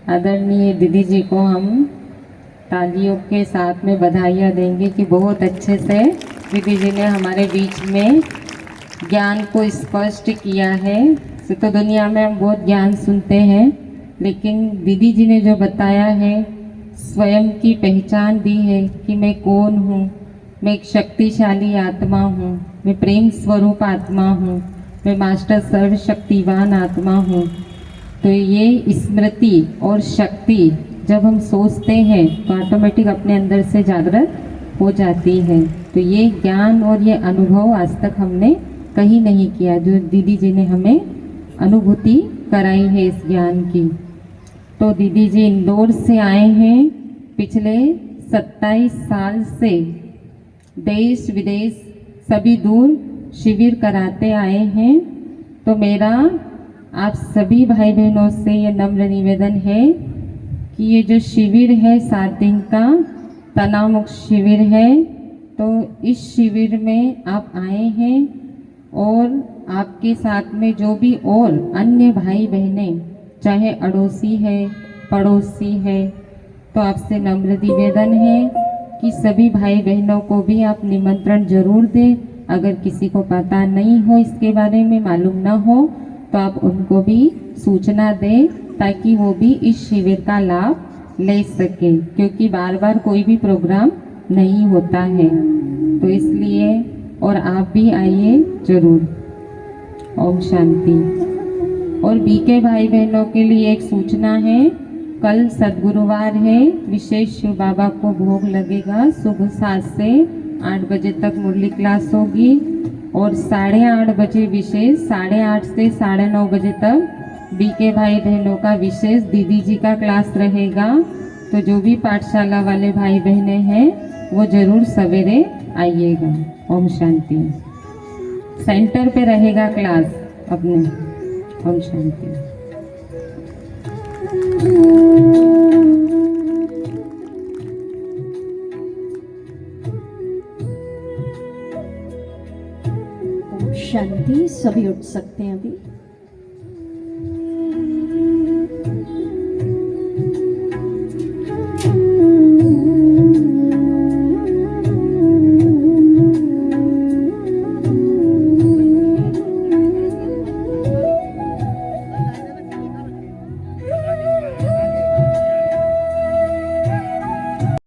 आदरणीय दीदी जी को हम तालियों के साथ में बधाइयाँ देंगे कि बहुत अच्छे से दीदी जी ने हमारे बीच में ज्ञान को स्पष्ट किया है। तो दुनिया में हम बहुत ज्ञान सुनते हैं, लेकिन दीदी जी ने जो बताया है, स्वयं की पहचान दी है कि मैं कौन हूँ। मैं एक शक्तिशाली आत्मा हूँ, मैं प्रेम स्वरूप आत्मा हूँ, मैं मास्टर सर्वशक्तिवान आत्मा हूँ। तो ये स्मृति और शक्ति जब हम सोचते हैं तो ऑटोमेटिक अपने अंदर से जागृत हो जाती है। तो ये ज्ञान और ये अनुभव आज तक हमने कहीं नहीं किया, जो दीदी जी ने हमें अनुभूति कराई है इस ज्ञान की। तो दीदी जी इंदौर से आए हैं। पिछले 27 साल से देश विदेश सभी दूर शिविर कराते आए हैं। तो मेरा आप सभी भाई बहनों से ये नम्र निवेदन है कि ये जो शिविर है 7 दिन का तनाव मुक्त शिविर है, तो इस शिविर में आप आए हैं और आपके साथ में जो भी और अन्य भाई बहनें, चाहे अड़ोसी है, पड़ोसी है, तो आपसे नम्र निवेदन है कि सभी भाई बहनों को भी आप निमंत्रण जरूर दें। अगर किसी को पता नहीं हो, इसके बारे में मालूम ना हो, तो आप उनको भी सूचना दें ताकि वो भी इस शिविर का लाभ ले सके, क्योंकि बार बार कोई भी प्रोग्राम नहीं होता है। तो इसलिए और आप भी आइए जरूर। ओम शांति। और बीके भाई बहनों के लिए एक सूचना है, कल सद्गुरुवार है, विशेष शिव बाबा को भोग लगेगा। सुबह 7 से 8 बजे तक मुरली क्लास होगी और 8:30 बजे विशेष, 8:30 से 9:30 बजे तक बीके भाई बहनों का विशेष दीदी जी का क्लास रहेगा। तो जो भी पाठशाला वाले भाई बहनें हैं वो जरूर सवेरे आइएगा। ओम शांति। सेंटर पे रहेगा क्लास अपने। ओम शांति। ओम शांति। सभी उठ सकते हैं अभी।